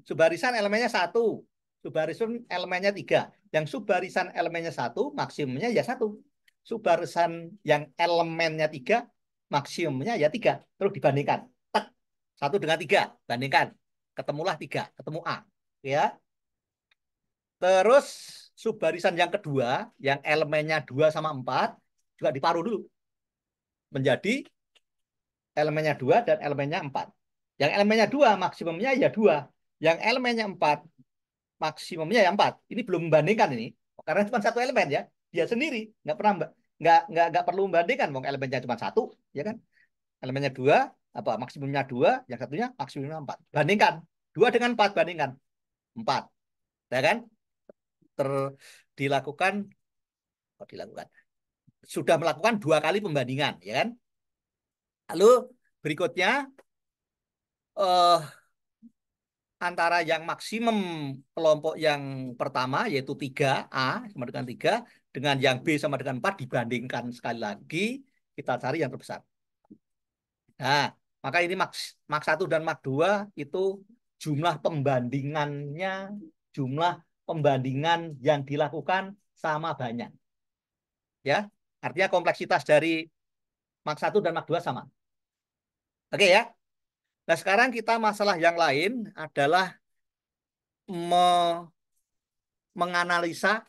Subbarisan elemennya 1, subbarisan elemennya 3. Yang subbarisan elemennya 1, maksimumnya ya 1. Subbarisan yang elemennya 3, maksimumnya ya 3. Terus dibandingkan. Tek, 1 dengan 3, bandingkan. Ketemulah 3, ketemu A. Ya. Terus subbarisan yang kedua, yang elemennya 2 sama 4, juga diparuh dulu. Menjadi elemennya 2 dan elemennya 4. Yang elemennya 2, maksimumnya ya 2. Yang elemennya 4, maksimumnya ya 4. Ini belum membandingkan ini. Karena cuma satu elemen ya. Dia sendiri. Nggak pernah nggak perlu membandingkan. Wong elemennya cuma 1. Ya kan? Elemennya 2, apa maksimumnya 2, yang satunya maksimumnya 4. Bandingkan. 2 dengan 4, bandingkan. 4. Ya kan? Dilakukan. Oh, dilakukan. Sudah melakukan 2 kali pembandingan. Ya kan? Lalu berikutnya eh, antara yang maksimum kelompok yang pertama yaitu 3A sama dengan 3 dengan yang B sama dengan 4 dibandingkan sekali lagi kita cari yang terbesar. Nah, maka ini Max 1 dan Max 2 itu jumlah pembandingannya, jumlah pembandingan yang dilakukan sama banyak. Ya, artinya kompleksitas dari Max 1 dan Max 2 sama. Oke ya. Nah, sekarang kita masalah yang lain adalah menganalisa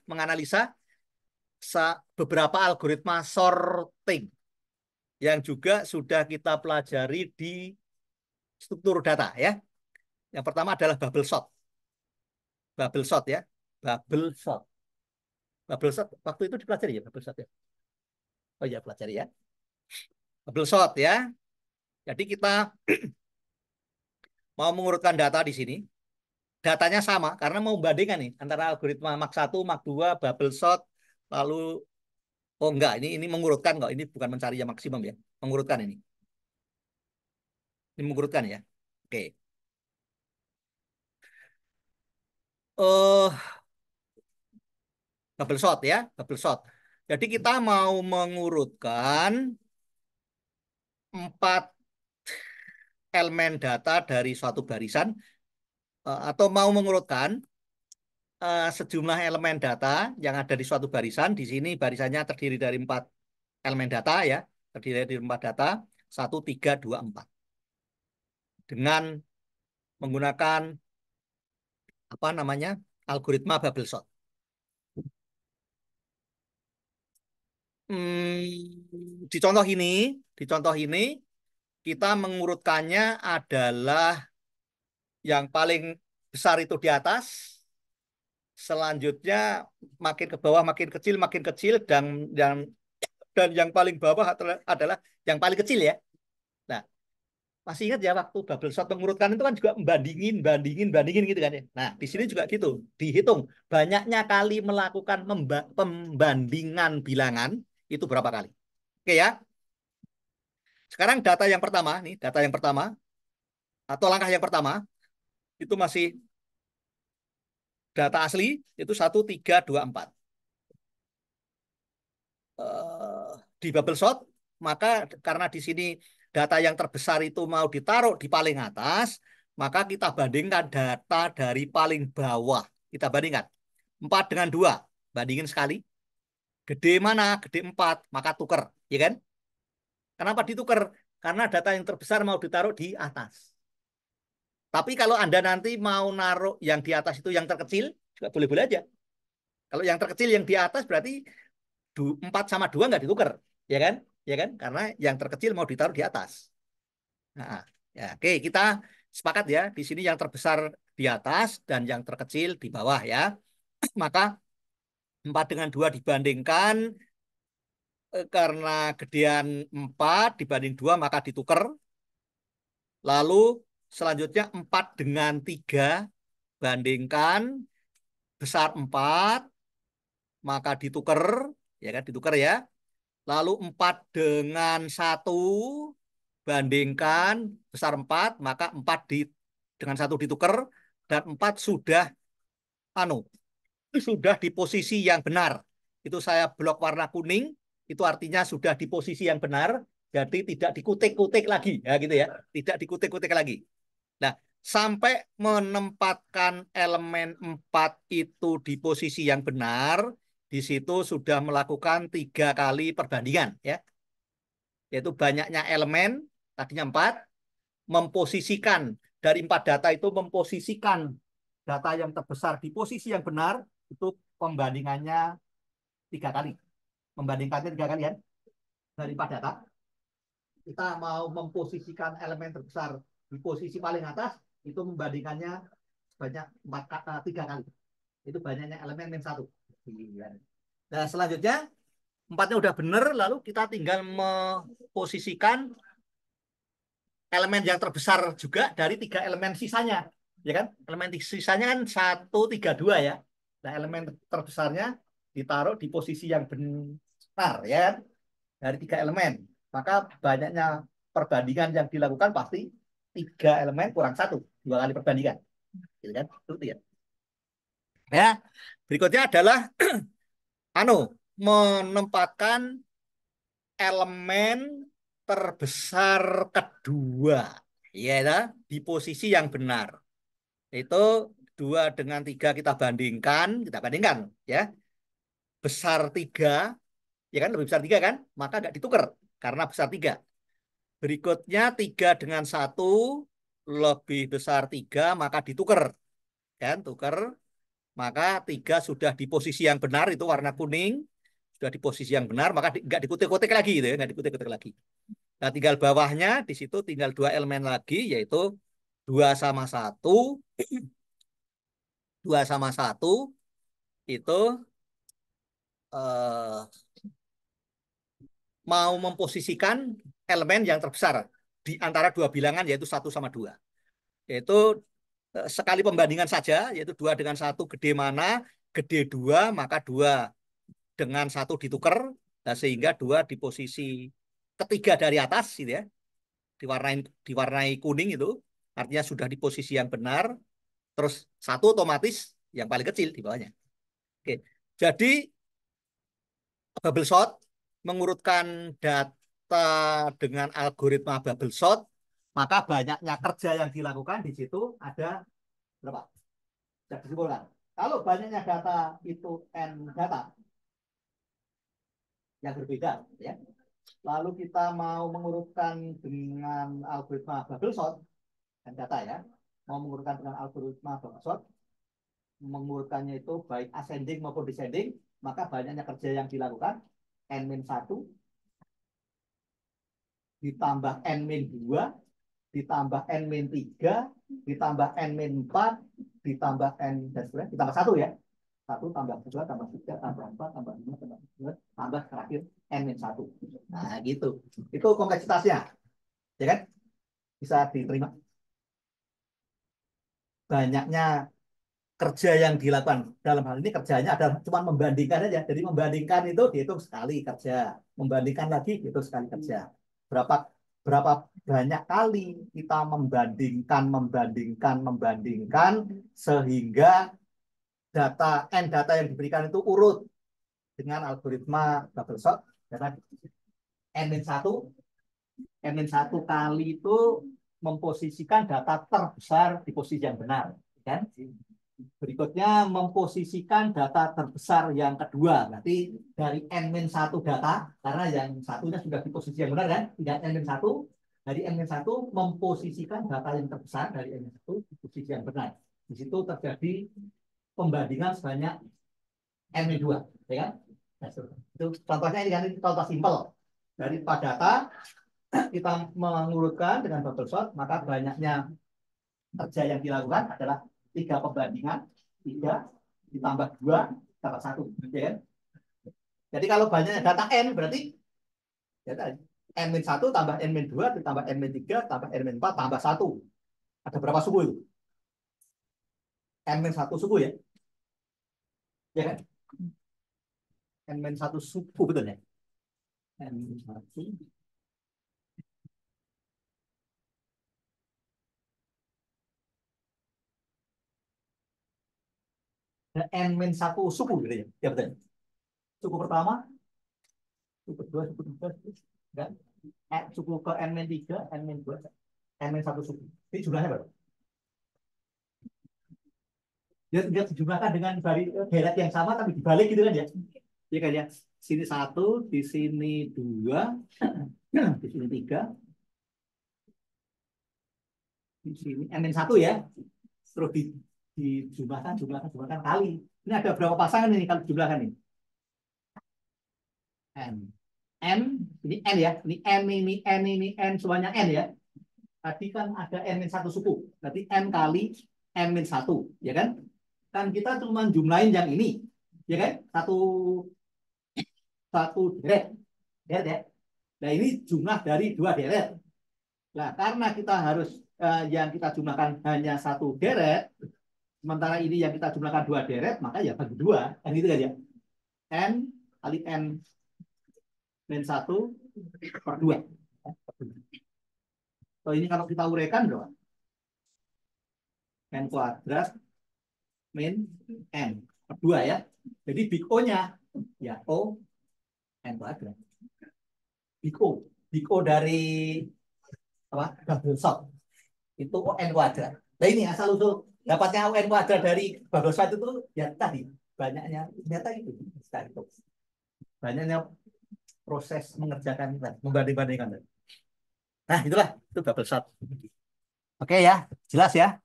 beberapa algoritma sorting yang juga sudah kita pelajari di struktur data ya. Yang pertama adalah bubble sort. Bubble sort ya. Bubble sort. Bubble sort waktu itu dipelajari ya bubble sort ya. Oh ya, pelajari ya. Bubble sort ya. Jadi kita mau mengurutkan data di sini. Datanya sama karena mau membandingkan nih antara algoritma Max 1, Max 2, bubble sort, lalu oh enggak, ini mengurutkan kok. Ini bukan mencari yang maksimum ya. Mengurutkan ini. Ini mengurutkan ya. Oke. Eh Bubble sort ya, bubble sort. Jadi kita mau mengurutkan 4 elemen data dari suatu barisan atau mau mengurutkan sejumlah elemen data yang ada di suatu barisan. Di sini barisannya terdiri dari 4 elemen data ya, terdiri dari 4 data, 1, 3, 2, 4. Dengan menggunakan apa namanya? Algoritma bubble sort. Di contoh ini kita mengurutkannya adalah yang paling besar itu di atas, selanjutnya makin ke bawah makin kecil dan yang paling bawah adalah yang paling kecil ya. Nah, masih ingat ya waktu bubble sort mengurutkan itu kan juga bandingin gitu kan ya. Nah, di sini juga gitu, dihitung banyaknya kali melakukan pembandingan bilangan itu berapa kali. Oke ya. Sekarang data yang pertama nih, data yang pertama atau langkah yang pertama itu masih data asli itu 1, 3, 2, 4. Di bubble sort, maka karena di sini data yang terbesar itu mau ditaruh di paling atas, maka kita bandingkan data dari paling bawah. Kita bandingkan 4 dengan 2, bandingin sekali. Gede mana? Gede 4, maka tuker, ya kan? Kenapa ditukar? Karena data yang terbesar mau ditaruh di atas. Tapi kalau Anda nanti mau naruh yang di atas itu yang terkecil, juga boleh-boleh aja. Kalau yang terkecil yang di atas berarti 4 sama 2 nggak ditukar, ya kan? Ya kan? Karena yang terkecil mau ditaruh di atas. Nah, ya, oke, kita sepakat ya. Di sini yang terbesar di atas dan yang terkecil di bawah ya. Maka 4 dengan 2 dibandingkan karena gedean 4 dibanding 2 maka ditukar. Lalu selanjutnya 4 dengan 3 bandingkan besar 4, maka ditukar, ya kan, ditukar ya. Lalu 4 dengan 1 bandingkan besar 4, maka 4 dengan 1 ditukar, dan 4 anu sudah di posisi yang benar. Itu saya blok warna kuning, itu artinya sudah di posisi yang benar, jadi tidak dikutik-kutik lagi, ya gitu ya, tidak dikutik-kutik lagi. Nah, sampai menempatkan elemen 4 itu di posisi yang benar, di situ sudah melakukan 3 kali perbandingan, ya, yaitu banyaknya elemen, tadinya 4, memposisikan dari 4 data itu, memposisikan data yang terbesar di posisi yang benar, itu pembandingannya 3 kali. Membandingkannya 3 kali, ya. Dari 4 data, kita mau memposisikan elemen terbesar di posisi paling atas, itu membandingkannya sebanyak 3 kali. Itu banyaknya elemen min 1. Nah, selanjutnya 4-nya udah benar, lalu kita tinggal memposisikan elemen yang terbesar juga dari 3 elemen sisanya, ya kan? Elemen sisanya kan 1, 3, 2 ya. Nah, elemen terbesarnya ditaruh di posisi yang benar, ya kan? Dari 3 elemen. Maka banyaknya perbandingan yang dilakukan pasti 3 elemen kurang 1, 2 kali perbandingan, gitu kan? Itu ya. Ya, berikutnya adalah menempatkan elemen terbesar kedua, ya, di posisi yang benar. Itu 2 dengan 3 kita bandingkan, ya. Besar 3, ya kan, lebih besar 3 kan, maka nggak ditukar karena besar 3. Berikutnya 3 dengan 1 lebih besar 3, maka ditukar, kan, tukar. Maka 3 sudah di posisi yang benar, itu warna kuning, sudah di posisi yang benar, maka nggak dikutik-kutik lagi, gitu ya, nggak dikutik-kutik lagi. Nah, tinggal bawahnya di situ tinggal 2 elemen lagi, yaitu 2 sama 1. 2 sama 1 itu eh, mau memposisikan elemen yang terbesar di antara 2 bilangan, yaitu 1 sama 2. Yaitu sekali pembandingan saja, yaitu 2 dengan 1 gede mana, gede 2, maka 2 dengan 1 ditukar, nah, sehingga 2 di posisi ketiga dari atas, gitu ya, diwarnai kuning, itu artinya sudah di posisi yang benar. Terus 1 otomatis yang paling kecil di bawahnya. Oke, jadi bubble sort mengurutkan data dengan algoritma bubble sort, maka banyaknya kerja yang dilakukan di situ ada berapa? Bisa disimpulkan. Kalau banyaknya data itu n data yang berbeda, ya. Lalu kita mau mengurutkan dengan algoritma bubble sort dan data, ya. Mau mengurutkan dengan algoritma bubble sort, mengurutkannya itu baik ascending maupun descending, maka banyaknya kerja yang dilakukan n-1 ditambah n-2 ditambah n-3 ditambah n-4 ditambah n dan sebagainya, ditambah 1, ya. 1 tambah 2 tambah 3 tambah 4 tambah 5 tambah 9 tambah terakhir n-1. Nah, gitu. Itu kompleksitasnya, ya kan? Bisa diterima. Banyaknya kerja yang dilakukan, dalam hal ini kerjanya adalah cuma membandingkan aja. Jadi membandingkan itu dihitung sekali kerja, membandingkan lagi dihitung sekali kerja. Berapa berapa banyak kali kita membandingkan sehingga data yang diberikan itu urut dengan algoritma bubble sort. Karena n-1 kali itu memposisikan data terbesar di posisi yang benar, kan? Berikutnya memposisikan data terbesar yang kedua, berarti dari n-1 data, karena yang satunya sudah di posisi yang benar, kan? Tidak n-1, dari n-1 memposisikan data yang terbesar dari n-1 di posisi yang benar. Di situ terjadi pembandingan sebanyak n-2, ya kan? Nah, itu contohnya ini kan, contoh simpel. Dari 4 data kita mengurutkan dengan bubble sort, maka banyaknya kerja yang dilakukan adalah 3 pembandingan, 3 ditambah 2 tambah 1, ya kan? Jadi kalau banyaknya data n, berarti data n-1 tambah n-2 ditambah n-3 tambah n-4 tambah 1. Ada berapa suku itu? N-1 suku, ya. Ya kan? N-1 suku, betul ya? N-1. N-1 suku gitu ya. Ya betul. Suku pertama, suku kedua, suku ketiga, enggak. Suku ke N-3, N-2, N-1 suku. Ini jumlahnya berapa? Dia dijumlahkan dengan deret yang sama tapi dibalik gitu kan ya. Iya kan ya. Sini 1, di sini 2, di sini 3, di sini N-1 ya. Terus jumlahkan kali. Ini ada berapa pasangan ini kalau jumlahkan ini? N. N, ini N ya. Ini N, ini N, ini N, semuanya N ya. Tadi kan ada N-1 suku. Berarti N kali N-1, ya kan? Kan kita cuma jumlahin yang ini. Ya kan? Satu deret. Deret ya. Nah, ini jumlah dari 2 deret. Nah, karena kita harus yang kita jumlahkan hanya 1 deret, sementara ini yang kita jumlahkan 2 deret, maka ya bagi 2. Kan gitu kan ya. N kali N-1 per 2. So, ini kalau kita uraikan berapa? N kuadrat min N per 2 ya. Jadi big O-nya ya O N kuadrat. Big O. Big O dari apa? Double shot. Itu O N kuadrat. Nah ini asal usul dapatnya O N kuadrat dari double shot itu ya tadi banyaknya ternyata itu bisa itu. Banyaknya proses mengerjakan membanding-bandingkan. Nah, itulah itu double shot. Oke ya, jelas ya.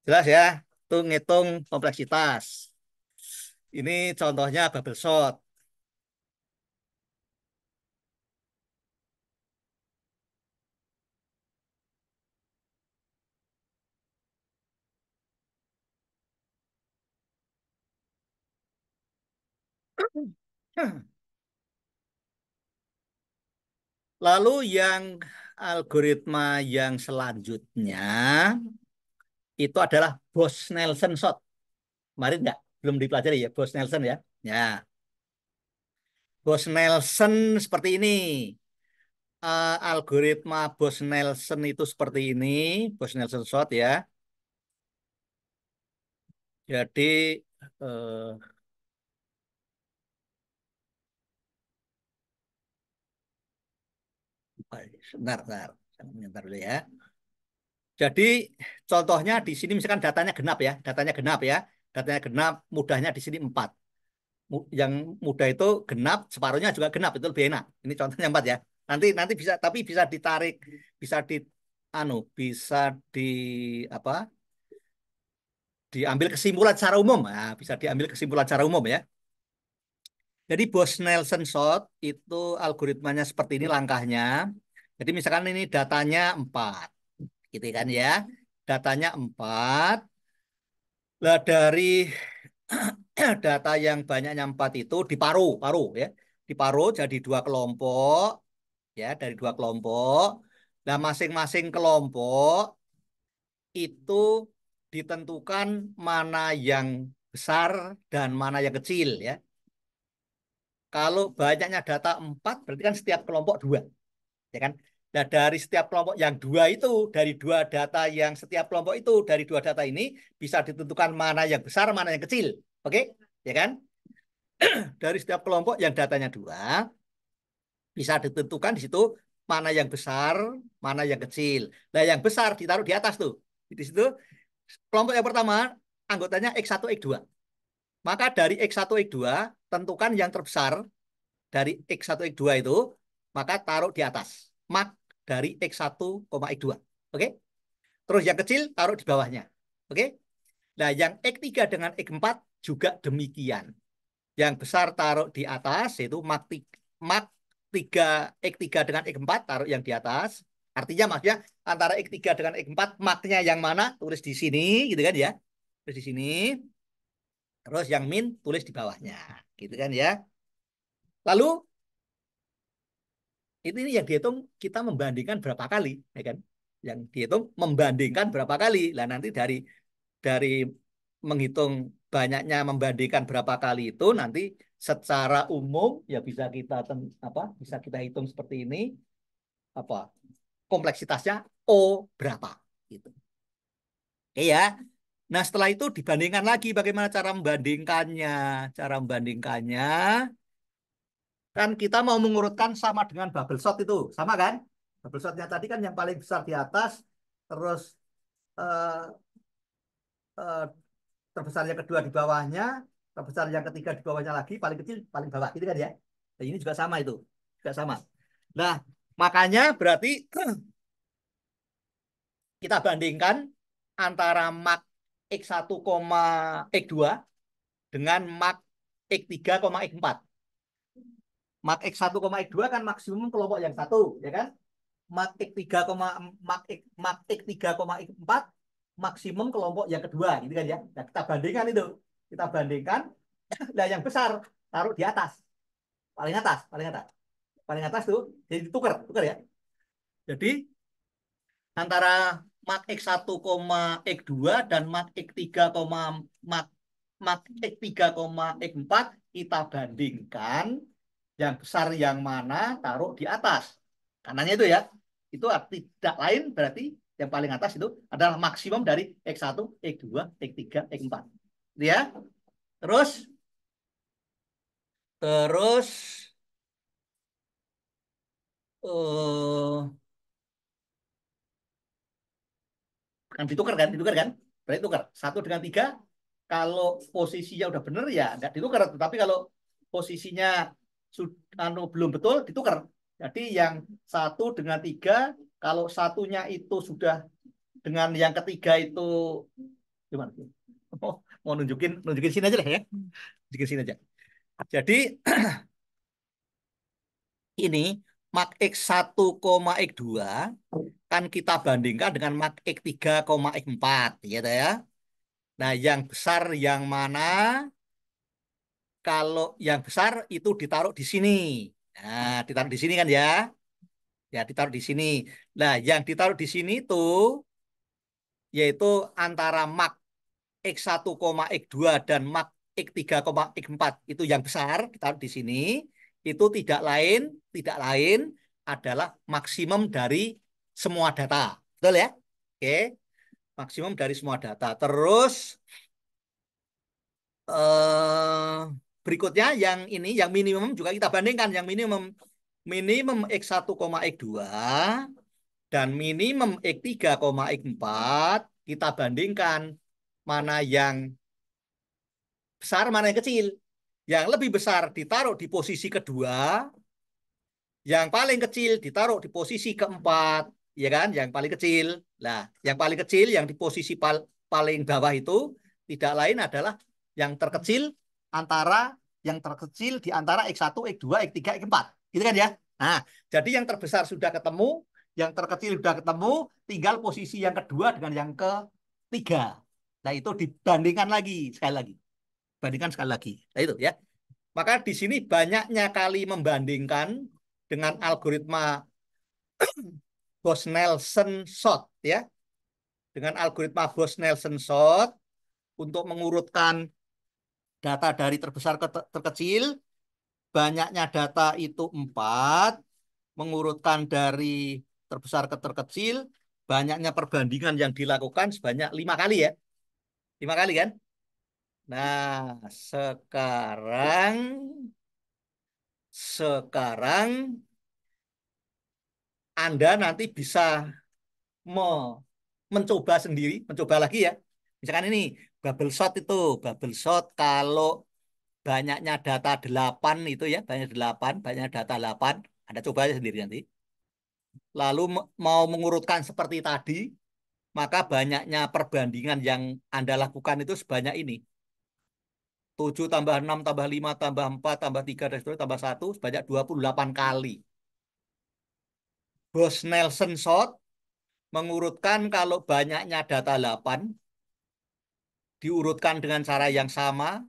Jelas ya. Itu ngitung kompleksitas. Ini contohnya bubble shot. Lalu yang algoritma yang selanjutnya itu adalah Bose-Nelson shot. Kemarin nggak? Belum dipelajari ya Bose-Nelson ya. Ya, Bose-Nelson seperti ini. Algoritma Bose-Nelson itu seperti ini, Bose-Nelson shot ya. Jadi eh, sebentar, sebentar. Sebentar dulu ya. Jadi contohnya di sini misalkan datanya genap ya, datanya genap ya. Datanya genap, mudahnya di sini 4. Yang mudah itu genap, separuhnya juga genap, itu lebih enak. Ini contohnya 4 ya. Nanti bisa, tapi bisa ditarik, bisa di bisa di apa? Diambil kesimpulan secara umum. Nah, bisa diambil kesimpulan secara umum ya. Jadi Bose-Nelson shot itu algoritmanya seperti ini langkahnya. Jadi misalkan ini datanya 4, gitu kan ya. Datanya 4. Lah dari data yang banyaknya 4 itu diparuh ya. Diparuh jadi 2 kelompok ya, dari 2 kelompok. Nah, masing-masing kelompok itu ditentukan mana yang besar dan mana yang kecil ya. Kalau banyaknya data 4 berarti kan setiap kelompok 2, ya kan? Nah, dari setiap kelompok yang 2 itu, dari 2 data yang setiap kelompok itu, dari 2 data ini bisa ditentukan mana yang besar, mana yang kecil. Oke? Ya kan? Dari setiap kelompok yang datanya 2 bisa ditentukan di situ mana yang besar, mana yang kecil. Nah, yang besar ditaruh di atas tuh. Di situ kelompok yang pertama anggotanya X1, X2. Maka dari X1, X2 tentukan yang terbesar dari X1, X2 itu, maka taruh di atas. Mak dari X1, X2. Oke? Terus yang kecil taruh di bawahnya. Oke? Nah, yang X3 dengan X4 juga demikian. Yang besar taruh di atas, yaitu mak 3, X3 dengan X4 taruh yang di atas. Artinya maksudnya antara X3 dengan X4 maknya yang mana tulis di sini gitu kan ya. Terus di sini. Terus yang min tulis di bawahnya. Gitu kan ya. Lalu ini yang dihitung kita membandingkan berapa kali, ya kan? Yang dihitung membandingkan berapa kali. Lah nanti dari menghitung banyaknya membandingkan berapa kali itu nanti secara umum ya bisa kita bisa kita hitung seperti ini apa kompleksitasnya O berapa gitu. Oke ya. Nah, setelah itu dibandingkan lagi bagaimana cara membandingkannya. Cara membandingkannya kan kita mau mengurutkan sama dengan bubble shot itu, sama kan? Bubble shotnya tadi kan yang paling besar di atas, terus eh, eh, terbesar yang kedua di bawahnya, terbesar yang ketiga di bawahnya lagi, paling kecil paling bawah gitu kan ya. Nah, ini juga sama itu, juga sama. Nah, makanya berarti kita bandingkan antara mak X1, X2 dengan mak X3, X4. Mak X1, X2 kan maksimum kelompok yang satu, ya kan? Mak X3, mak X3, X4 maksimum kelompok yang kedua, gitu kan ya. Nah, kita bandingkan itu. Kita bandingkan, nah yang besar taruh di atas. Paling atas, paling atas. Paling atas tuh, jadi ditukar, tukar ya. Jadi antara mak X1, X2 dan mak X3, mak mak X3, X4 kita bandingkan yang besar yang mana taruh di atas. Kanannya itu ya. Itu tidak lain berarti yang paling atas itu adalah maksimum dari X1, X2, X3, X4. Gitu ya. Terus terus eh kan ditukar kan? Berarti tukar. 1 dengan 3 kalau posisinya udah bener ya nggak ditukar. Tapi kalau posisinya belum betul ditukar. Jadi yang 1 dengan 3 kalau satunya itu sudah dengan yang ketiga itu gimana? Oh, mau nunjukin sini aja lah ya. Nunjukin sini aja. Jadi ini mak X1, X2 kan kita bandingkan dengan mak X3, X4 gitu ya. Nah, yang besar yang mana? Kalau yang besar itu ditaruh di sini. Nah, ditaruh di sini kan ya. Ya, ditaruh di sini. Nah, yang ditaruh di sini tuh yaitu antara mak X1, X2 dan mak X3, X4 itu yang besar ditaruh di sini. Itu tidak lain adalah maksimum dari semua data. Betul ya? Oke, maksimum dari semua data. Terus berikutnya yang ini yang minimum juga kita bandingkan yang minimum X1, X2 dan minimum X3, X4 kita bandingkan mana yang besar mana yang kecil. Yang lebih besar ditaruh di posisi kedua, yang paling kecil ditaruh di posisi keempat, ya kan? Yang paling kecil. Nah, yang paling kecil yang di posisi paling bawah itu tidak lain adalah yang terkecil di antara X1, X2, X3, X4. Gitu kan ya? Nah, jadi yang terbesar sudah ketemu, yang terkecil sudah ketemu, tinggal posisi yang kedua dengan yang ketiga. Nah, itu dibandingkan lagi sekali lagi. Bandingkan sekali lagi. Nah, itu ya. Maka di sini banyaknya kali membandingkan dengan algoritma Bose-Nelson-Sot ya. Dengan algoritma Bose-Nelson-Sot untuk mengurutkan data dari terbesar ke terkecil, banyaknya data itu 4, mengurutkan dari terbesar ke terkecil, banyaknya perbandingan yang dilakukan sebanyak 5 kali ya. 5 kali kan? Nah, sekarang Anda nanti bisa mencoba sendiri, mencoba lagi ya. Misalkan ini bubble shot kalau banyaknya data 8 itu ya, banyak data 8, Anda coba aja sendiri nanti. Lalu mau mengurutkan seperti tadi, maka banyaknya perbandingan yang Anda lakukan itu sebanyak ini. 7 tambah 6 tambah 5 tambah 4 tambah 3 dan seterusnya tambah 1 sebanyak 28 kali. Bose-Nelson-Sot mengurutkan kalau banyaknya data 8 diurutkan dengan cara yang sama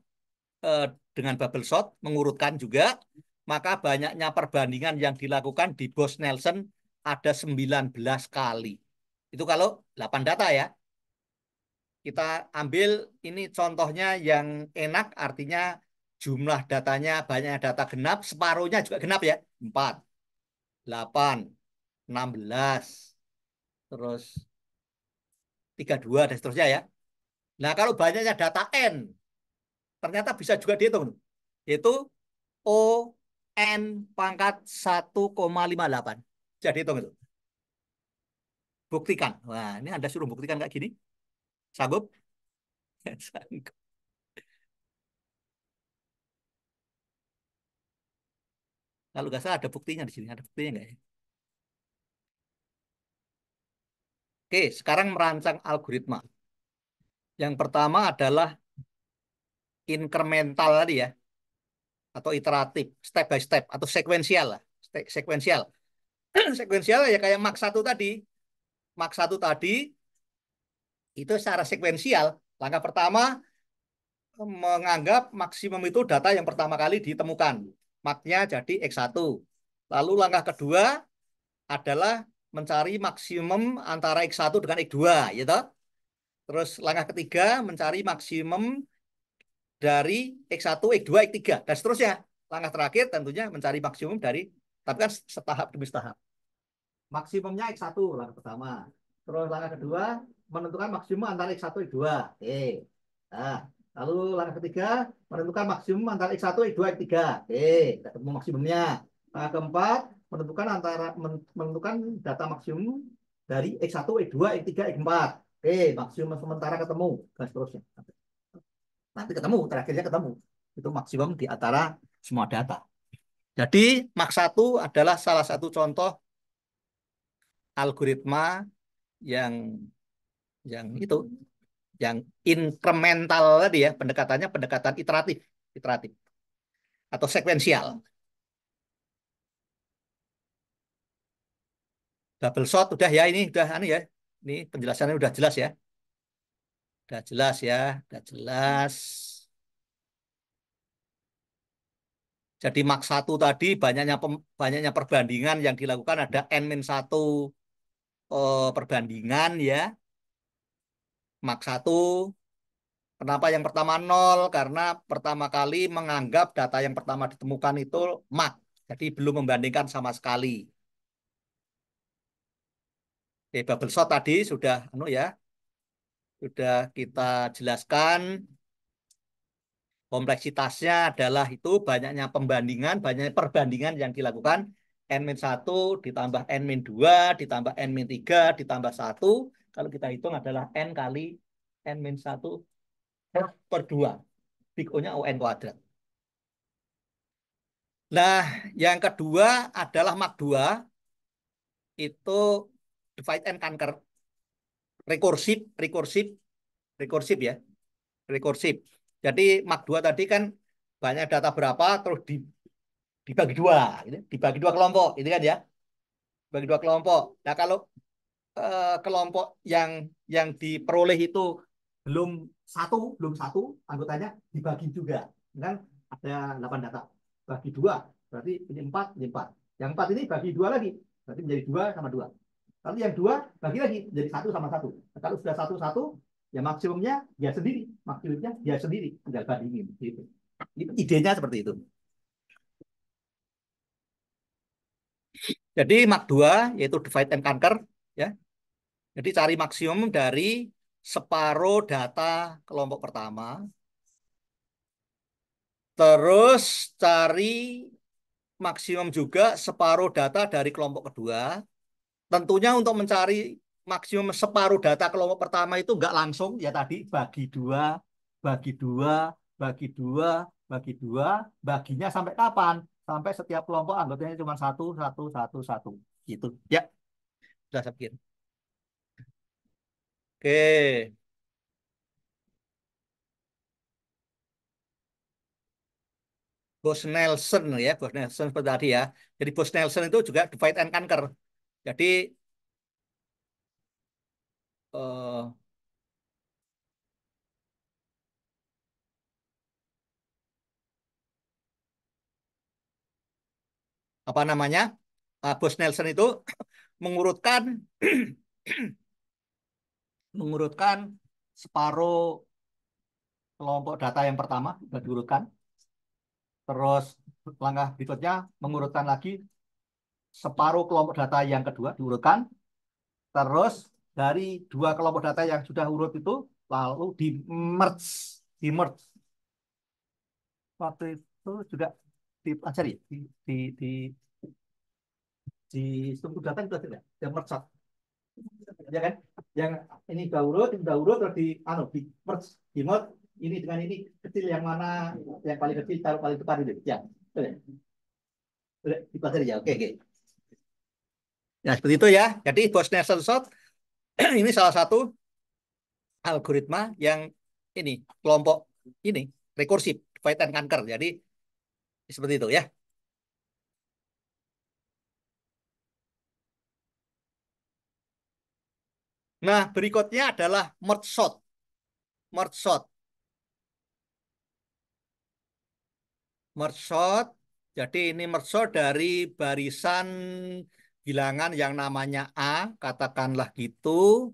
dengan bubble shot mengurutkan juga, maka banyaknya perbandingan yang dilakukan di Bose-Nelson ada 19 kali. Itu kalau 8 data ya. Kita ambil ini contohnya yang enak, artinya jumlah datanya banyak data genap, separuhnya juga genap ya. 4, 8, 16, terus 32 dan seterusnya ya. Nah, kalau banyaknya data N, ternyata bisa juga dihitung. Yaitu O N pangkat 1,58. Jadi hitung itu. Buktikan. Wah, ini Anda suruh buktikan kayak gini. Sanggup? Sanggup. Kalau nggak salah ada buktinya di sini. Ada buktinya nggak ya? Oke, sekarang merancang algoritma. Yang pertama adalah incremental tadi ya, atau iteratif, step by step, atau sekuensial lah. Sekuensial. Sekuensial ya kayak Max 1 tadi. Max 1 tadi itu secara sekuensial. Langkah pertama menganggap maksimum itu data yang pertama kali ditemukan. Maknya jadi X1. Lalu langkah kedua adalah mencari maksimum antara X1 dengan X2, gitu. Terus langkah ketiga mencari maksimum dari X1, X2, X3, dan seterusnya. Langkah terakhir tentunya mencari maksimum dari, tapi kan setahap demi setahap. Maksimumnya X1, langkah pertama. Terus langkah kedua, menentukan maksimum antara X1, X2. Oke. Nah, lalu langkah ketiga, menentukan maksimum antara X1, X2, X3. Oke, kita ketemu maksimumnya. Langkah keempat, menentukan data maksimum dari X1, X2, X3, X4. Oke, maksimum sementara ketemu, dan seterusnya. Nanti ketemu, terakhirnya ketemu. Itu maksimum di antara semua data. Jadi, Max 1 adalah salah satu contoh algoritma yang itu, yang incremental tadi ya, pendekatannya pendekatan iteratif, iteratif atau sekuensial. Double shot udah ya, ini udah anu ya. Ini penjelasannya udah jelas ya. Udah jelas ya, udah jelas. Jadi Max 1 tadi banyaknya perbandingan yang dilakukan ada N-1 perbandingan ya. Max 1. Kenapa yang pertama 0? Karena pertama kali menganggap data yang pertama ditemukan itu mak. Jadi belum membandingkan sama sekali. Oke, bubble shot tadi sudah ya, sudah kita jelaskan. Kompleksitasnya adalah itu banyaknya perbandingan yang dilakukan N-1 ditambah N-2 ditambah N-3 ditambah 1. Kalau kita hitung adalah N kali N-1 per 2. Big O-nya ON kuadrat. Nah, yang kedua adalah Mach 2. Itu divide and conquer. Rekursif, rekursif, rekursif ya. Rekursif. Jadi Mach 2 tadi kan banyak data berapa, terus dibagi dua, gitu. Dibagi dua kelompok, itu kan ya. Bagi dua kelompok. Nah, kalau kelompok yang diperoleh itu belum belum satu anggotanya dibagi juga. Kan ada 8 data. Bagi dua, berarti ini 4, ini 4. Yang 4 ini bagi dua lagi, berarti menjadi 2 sama 2. Lalu yang 2 bagi lagi, jadi 1 sama 1. Nah, kalau sudah 1-1, ya maksimumnya dia sendiri. Maksimumnya dia sendiri. Tinggal bandingin. Gitu. Itu idenya seperti itu. Jadi Mach 2 yaitu divide and conquer ya. Jadi cari maksimum dari separuh data kelompok pertama. Terus cari maksimum juga separuh data dari kelompok kedua. Tentunya untuk mencari maksimum separuh data kelompok pertama itu nggak langsung ya tadi bagi dua, bagi dua, bagi dua, bagi dua, baginya sampai kapan? Sampai setiap kelompok anggotanya cuma satu, satu, satu, satu. Gitu. Ya, sudah saya pikir. Oke. Bos-Nelson ya, Bos-Nelson seperti tadi ya. Jadi Bos-Nelson itu juga divide and conquer. Jadi eh, apa namanya? Bos-Nelson itu mengurutkan mengurutkan separuh kelompok data yang pertama sudah diurutkan. Terus langkah berikutnya mengurutkan lagi separuh kelompok data yang kedua diurutkan. Terus dari dua kelompok data yang sudah urut itu lalu di merge. Waktu itu juga dipelajari ya? Di struktur data itu ada yang merge, ya kan? Yang ini udah urut, ini udah urut, terus di merge ini dengan ini kecil yang mana yang paling kecil taruh paling depan itu, ya, betul ya? Boleh dipelajari ya, oke oke. Nah seperti itu ya. Jadi Bose-Nason sort ini salah satu algoritma yang ini kelompok ini rekursif divide and conquer. Jadi seperti itu ya. Nah, berikutnya adalah merge sort. Merge sort. Merge sort. Jadi ini merge sort dari barisan bilangan yang namanya A, katakanlah gitu,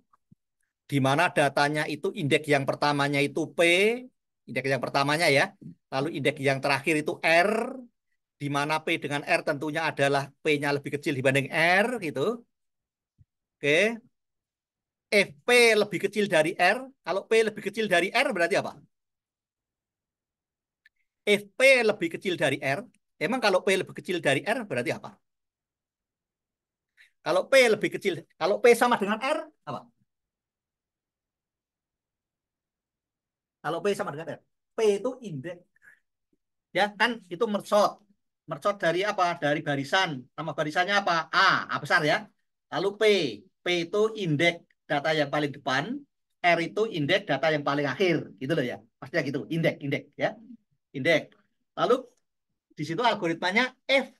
di mana datanya itu indeks yang pertamanya itu P, indeks yang pertamanya ya. Lalu indeks yang terakhir itu R, di mana P dengan R tentunya adalah P-nya lebih kecil dibanding R gitu. Oke. If P lebih kecil dari R, kalau P lebih kecil dari R berarti apa? If P lebih kecil dari R, emang kalau P lebih kecil dari R berarti apa? Kalau P lebih kecil, kalau P sama dengan R, apa? Kalau P sama dengan R. P itu indeks, ya kan? Itu mercot. Mercot dari apa? Dari barisan. Nama barisannya apa? A, A besar ya. Lalu P. P itu indeks data yang paling depan. R itu indeks data yang paling akhir. Gitu loh ya. Pastinya gitu. Indeks ya. Indeks. Lalu di situ algoritmanya F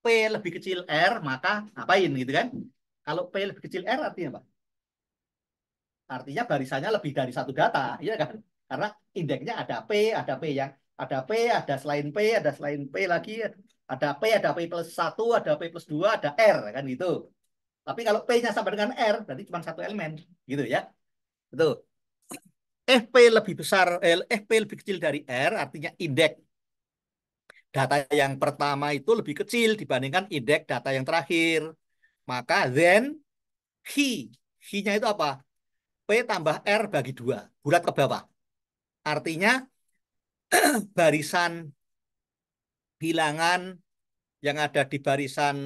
P lebih kecil R, maka ngapain gitu kan? Kalau P lebih kecil R artinya apa? Artinya barisannya lebih dari satu data, ya kan? Karena indeksnya ada P, ada selain P, ada selain P lagi, ada P, ada P plus satu, ada P plus dua, ada R, kan gitu. Tapi kalau P-nya sama dengan R, berarti cuma satu elemen, gitu ya. Betul. FP lebih besar, FP lebih kecil dari R, artinya indeks data yang pertama itu lebih kecil dibandingkan indeks data yang terakhir. Maka then he, he-nya itu apa? P tambah R bagi 2, bulat ke bawah. Artinya barisan bilangan yang ada di barisan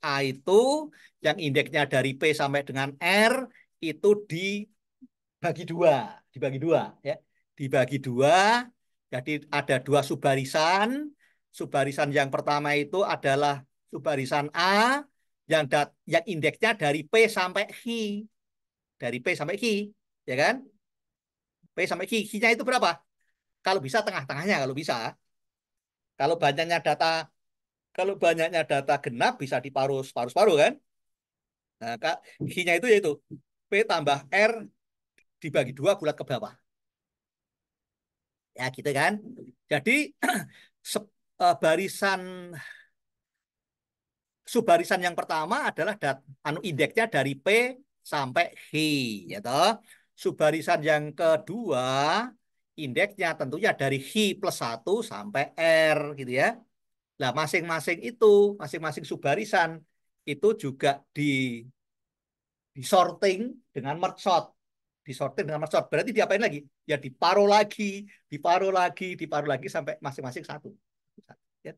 A itu, yang indeksnya dari P sampai dengan R, itu dibagi 2. Dibagi 2. Ya. Dibagi 2, jadi ada 2 subbarisan. Subbarisan yang pertama itu adalah subbarisan A, yang indeksnya dari P sampai Q. Dari P sampai Q. Ya kan? P sampai Q. Q-nya itu berapa? Kalau bisa tengah-tengahnya kalau bisa. Kalau banyaknya data kalau banyaknya data genap bisa diparuh separuh-separuh kan. Nah, Q-nya itu yaitu P tambah R dibagi 2 bulat ke bawah. Ya gitu kan. Jadi barisan subbarisan yang pertama adalah indeksnya dari P sampai H ya toh. Subbarisan yang kedua indeksnya tentunya dari H plus 1 sampai R gitu ya. Nah, masing-masing subbarisan itu juga disorting dengan merge sort. Disorting dengan merge sort. Berarti diapain lagi? Ya diparuh lagi sampai masing-masing satu. Ya.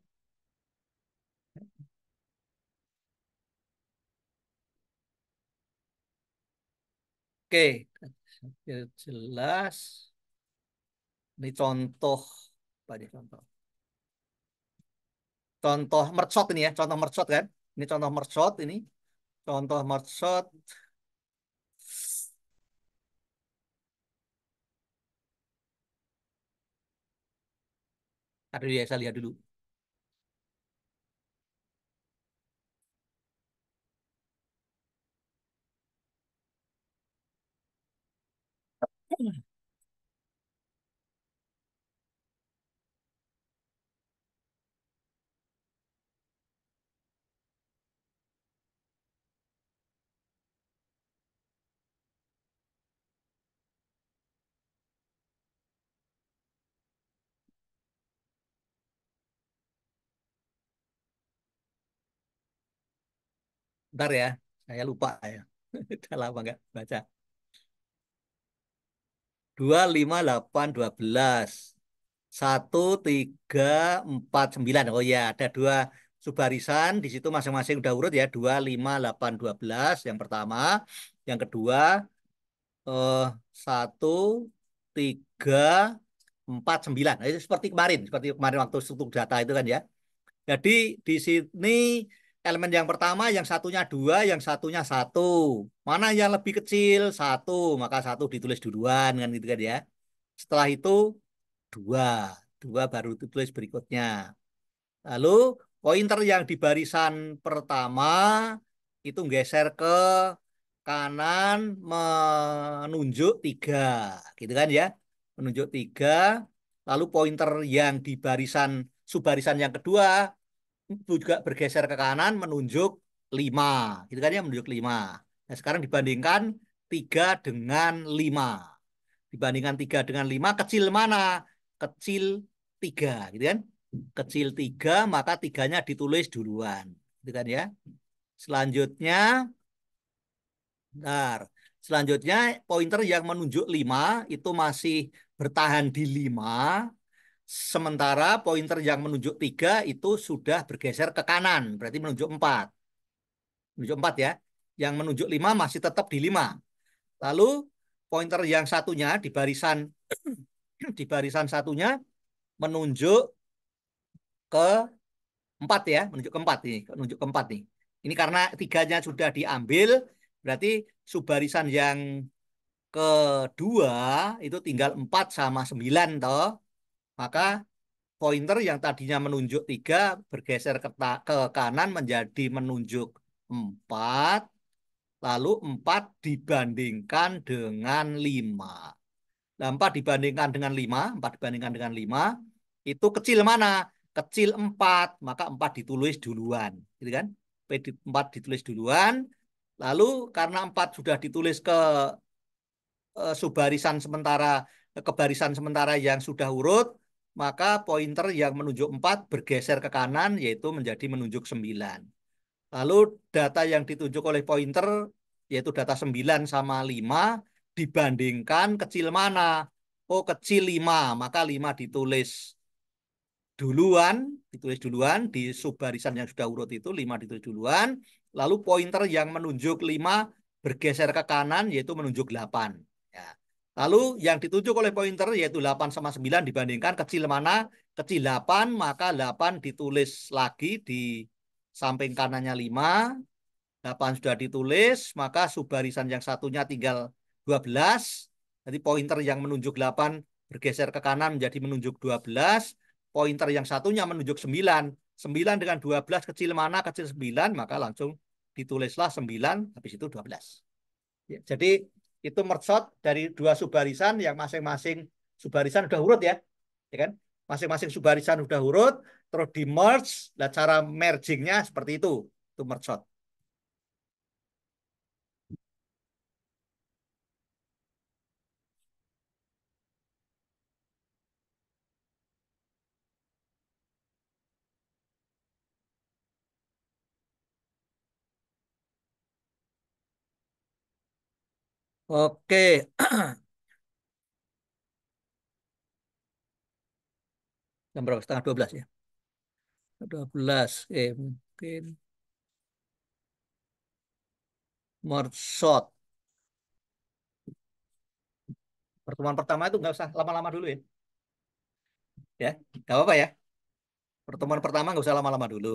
Oke, ya, jelas. Ini contoh, apa nih contoh? Contoh merge sort ini ya, contoh merge sort kan? Ini contoh merge sort ini. Contoh merge sort. Aduh ya, saya lihat dulu. Bentar ya, saya lupa ya. Udah lama nggak baca. 2, 5, 8, 12. 1, 3, 4, 9. Oh ya, ada dua subbarisan di situ masing-masing udah urut ya. 2, 5, 8, 12 yang pertama. Yang kedua, 1, 3, 4, 9. Nah, itu seperti kemarin waktu struktur data itu kan ya. Jadi di sini elemen yang pertama, yang satunya 2, yang satunya 1. Mana yang lebih kecil? 1, maka 1 ditulis duluan kan gitu kan ya. Setelah itu 2, 2 baru ditulis berikutnya. Lalu pointer yang di barisan pertama itu geser ke kanan menunjuk 3, gitu kan ya. Menunjuk 3. Lalu pointer yang di barisan subbarisan yang kedua juga bergeser ke kanan menunjuk 5, gitu kan ya, menunjuk 5. Nah, sekarang dibandingkan 3 dengan 5. Dibandingkan 3 dengan 5, kecil mana? Kecil 3, gitu kan? Kecil 3, maka tiganya ditulis duluan. Gitu kan ya. Selanjutnya, bentar. Selanjutnya, pointer yang menunjuk 5 itu masih bertahan di 5. Sementara pointer yang menunjuk 3 itu sudah bergeser ke kanan. Berarti menunjuk 4. Menunjuk 4 ya. Yang menunjuk 5 masih tetap di 5. Lalu pointer yang satunya di barisan satunya menunjuk ke 4 ya, menunjuk ke 4 nih, menunjuk ke 4 nih. Ini karena tiganya sudah diambil, berarti subbarisan yang kedua itu tinggal 4 sama 9 toh. Maka pointer yang tadinya menunjuk 3 bergeser ke kanan menjadi menunjuk 4, lalu 4 dibandingkan dengan 5. Nah, 4 dibandingkan dengan 5, 4 dibandingkan dengan 5, itu kecil mana? Kecil 4, maka 4 ditulis duluan. Gitu kan? 4 ditulis duluan, lalu karena 4 sudah ditulis ke subbarisan sementara, ke barisan sementara yang sudah urut, maka pointer yang menunjuk 4 bergeser ke kanan, yaitu menjadi menunjuk 9. Lalu data yang ditunjuk oleh pointer, yaitu data 9 sama 5, dibandingkan kecil mana? Oh, kecil 5, maka 5 ditulis duluan di subbarisan yang sudah urut itu, 5 ditulis duluan. Lalu pointer yang menunjuk 5 bergeser ke kanan, yaitu menunjuk 8. Ya. Lalu yang ditunjuk oleh pointer yaitu 8 sama 9 dibandingkan kecil mana? Kecil 8, maka 8 ditulis lagi di samping kanannya 5. 8 sudah ditulis, maka subbarisan yang satunya tinggal 12. Jadi pointer yang menunjuk 8 bergeser ke kanan menjadi menunjuk 12. Pointer yang satunya menunjuk 9. 9 dengan 12 kecil mana? Kecil 9, maka langsung ditulislah 9, habis itu 12. Ya, jadi itu merge dari dua subbarisan yang masing-masing subbarisan udah urut ya. Ya kan? Masing-masing subbarisan udah urut, terus di merge. Nah, cara mergingnya seperti itu. Itu merge. Oke, jam berapa? Setengah 12 ya? 12. Oke, mungkin mershot. Pertemuan pertama itu nggak usah lama-lama dulu ya. Ya, nggak apa-apa ya. Pertemuan pertama nggak usah lama-lama dulu.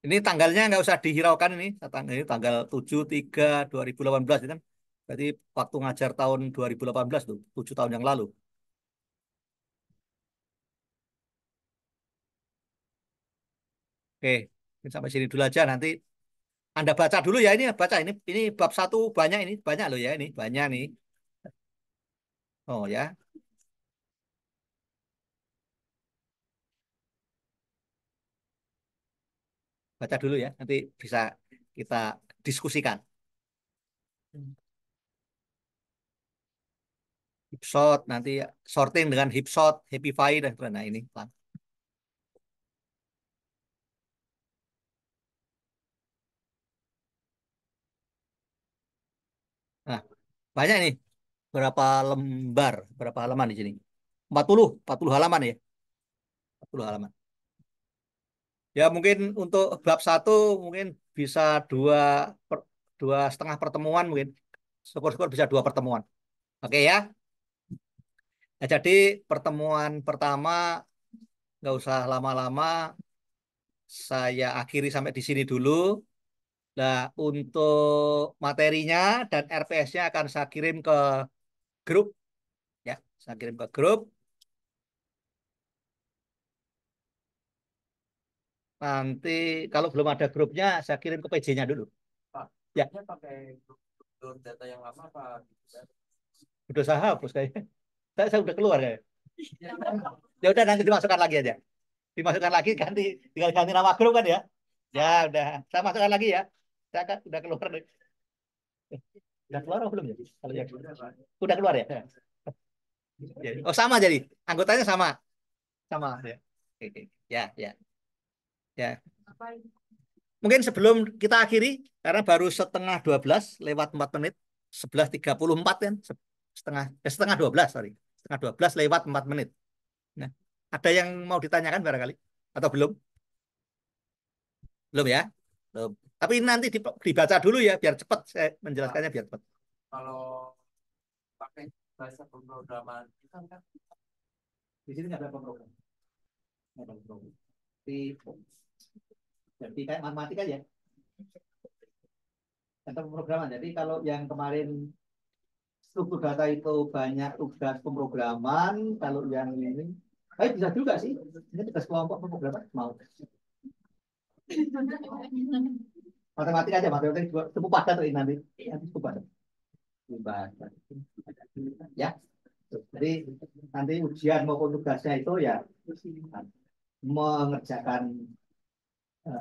Ini tanggalnya nggak usah dihiraukan ini. Ini tanggal 7/3/2018 itu kan. Berarti waktu ngajar tahun 2018 tuh, 7 tahun yang lalu. Oke, sampai sini dulu aja. Nanti Anda baca dulu ya, ini baca ini bab 1 banyak loh ya, ini banyak nih. Oh ya, baca dulu ya. Nanti bisa kita diskusikan. Hipshot nanti sorting dengan hipshot, happify dan sebagainya. Nah ini Banyak nih. Berapa lembar? Berapa halaman di sini? 40 halaman ya. 40 halaman. Ya mungkin untuk bab satu mungkin bisa dua setengah pertemuan mungkin. Syukur-syukur bisa 2 pertemuan. Oke ya. Nah, jadi pertemuan pertama nggak usah lama-lama. Saya akhiri sampai di sini dulu. Nah, untuk materinya dan RPS-nya akan saya kirim ke grup ya. Saya kirim ke grup. Nanti kalau belum ada grupnya, saya kirim ke PJ-nya dulu. Pak, Ya, ini pakai grup data yang lama apa? udah saya hapus kayaknya. Saya udah keluar ya. Ya udah nanti dimasukkan lagi aja. Dimasukkan lagi ganti tinggal ganti nama grup kan ya. Ya udah, saya masukkan lagi ya. Saya kan udah keluar. Udah keluar atau belum ya? Kalau yang udah keluar ya. Oh sama jadi anggotanya sama, sama ya. Oke. Ya, ya, ya. Mungkin sebelum kita akhiri, karena baru setengah 12 lewat 4 menit, 11.34 kan, setengah 12, sorry. Setengah 12 lewat 4 menit. Nah, ada yang mau ditanyakan barangkali? Atau belum? Belum ya? Belum. Tapi nanti dibaca dulu ya, biar cepat saya menjelaskannya biar cepat. Kalau pakai bahasa pemrograman itu kan Di sini nggak ada pemrogram. Nggak ada pemrogram. Jadi kayak matematika ya. Ada pemrograman. Jadi kalau yang kemarin struktur data itu banyak tugas pemrograman, kalau yang ini, bisa juga sih. Ini tugas kelompok pemrograman mau. Matematika aja, matematika juga cukup padat ini nanti. Nanti cukup padat. Ya. Jadi nanti ujian maupun tugasnya itu ya mengerjakan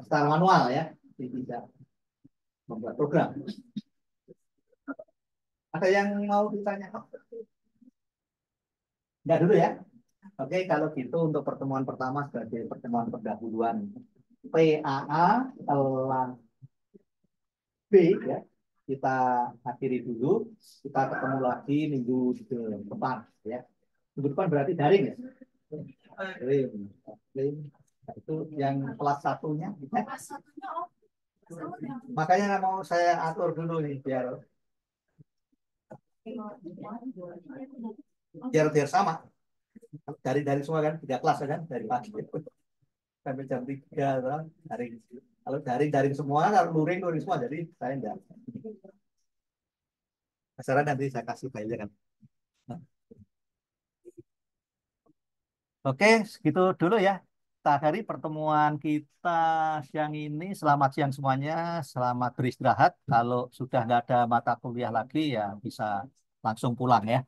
secara manual ya, tidak membuat program. Ada yang mau ditanya? Enggak dulu ya. Oke, kalau gitu untuk pertemuan pertama sebagai pertemuan pendahuluan PAA telah B ya. Kita akhiri dulu. Kita ketemu lagi minggu depan ya. Minggu depan berarti daring ya. Daring. Nah, itu yang kelas satunya. Makanya mau saya atur dulu nih biar biar sama. Dari semua kan 3 kelas kan dari pagi sampai jam 3 kan daring. Kalau daring semua, kalau luring semua, jadi saya enggak. Masalah nanti saya kasih filenya kan. Nah. Oke, segitu dulu ya. Kita akhiri pertemuan kita siang ini. Selamat siang semuanya. Selamat beristirahat. Kalau sudah nggak ada mata kuliah lagi ya bisa langsung pulang ya.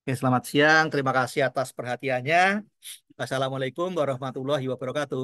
Oke, selamat siang. Terima kasih atas perhatiannya. Wassalamualaikum warahmatullahi wabarakatuh.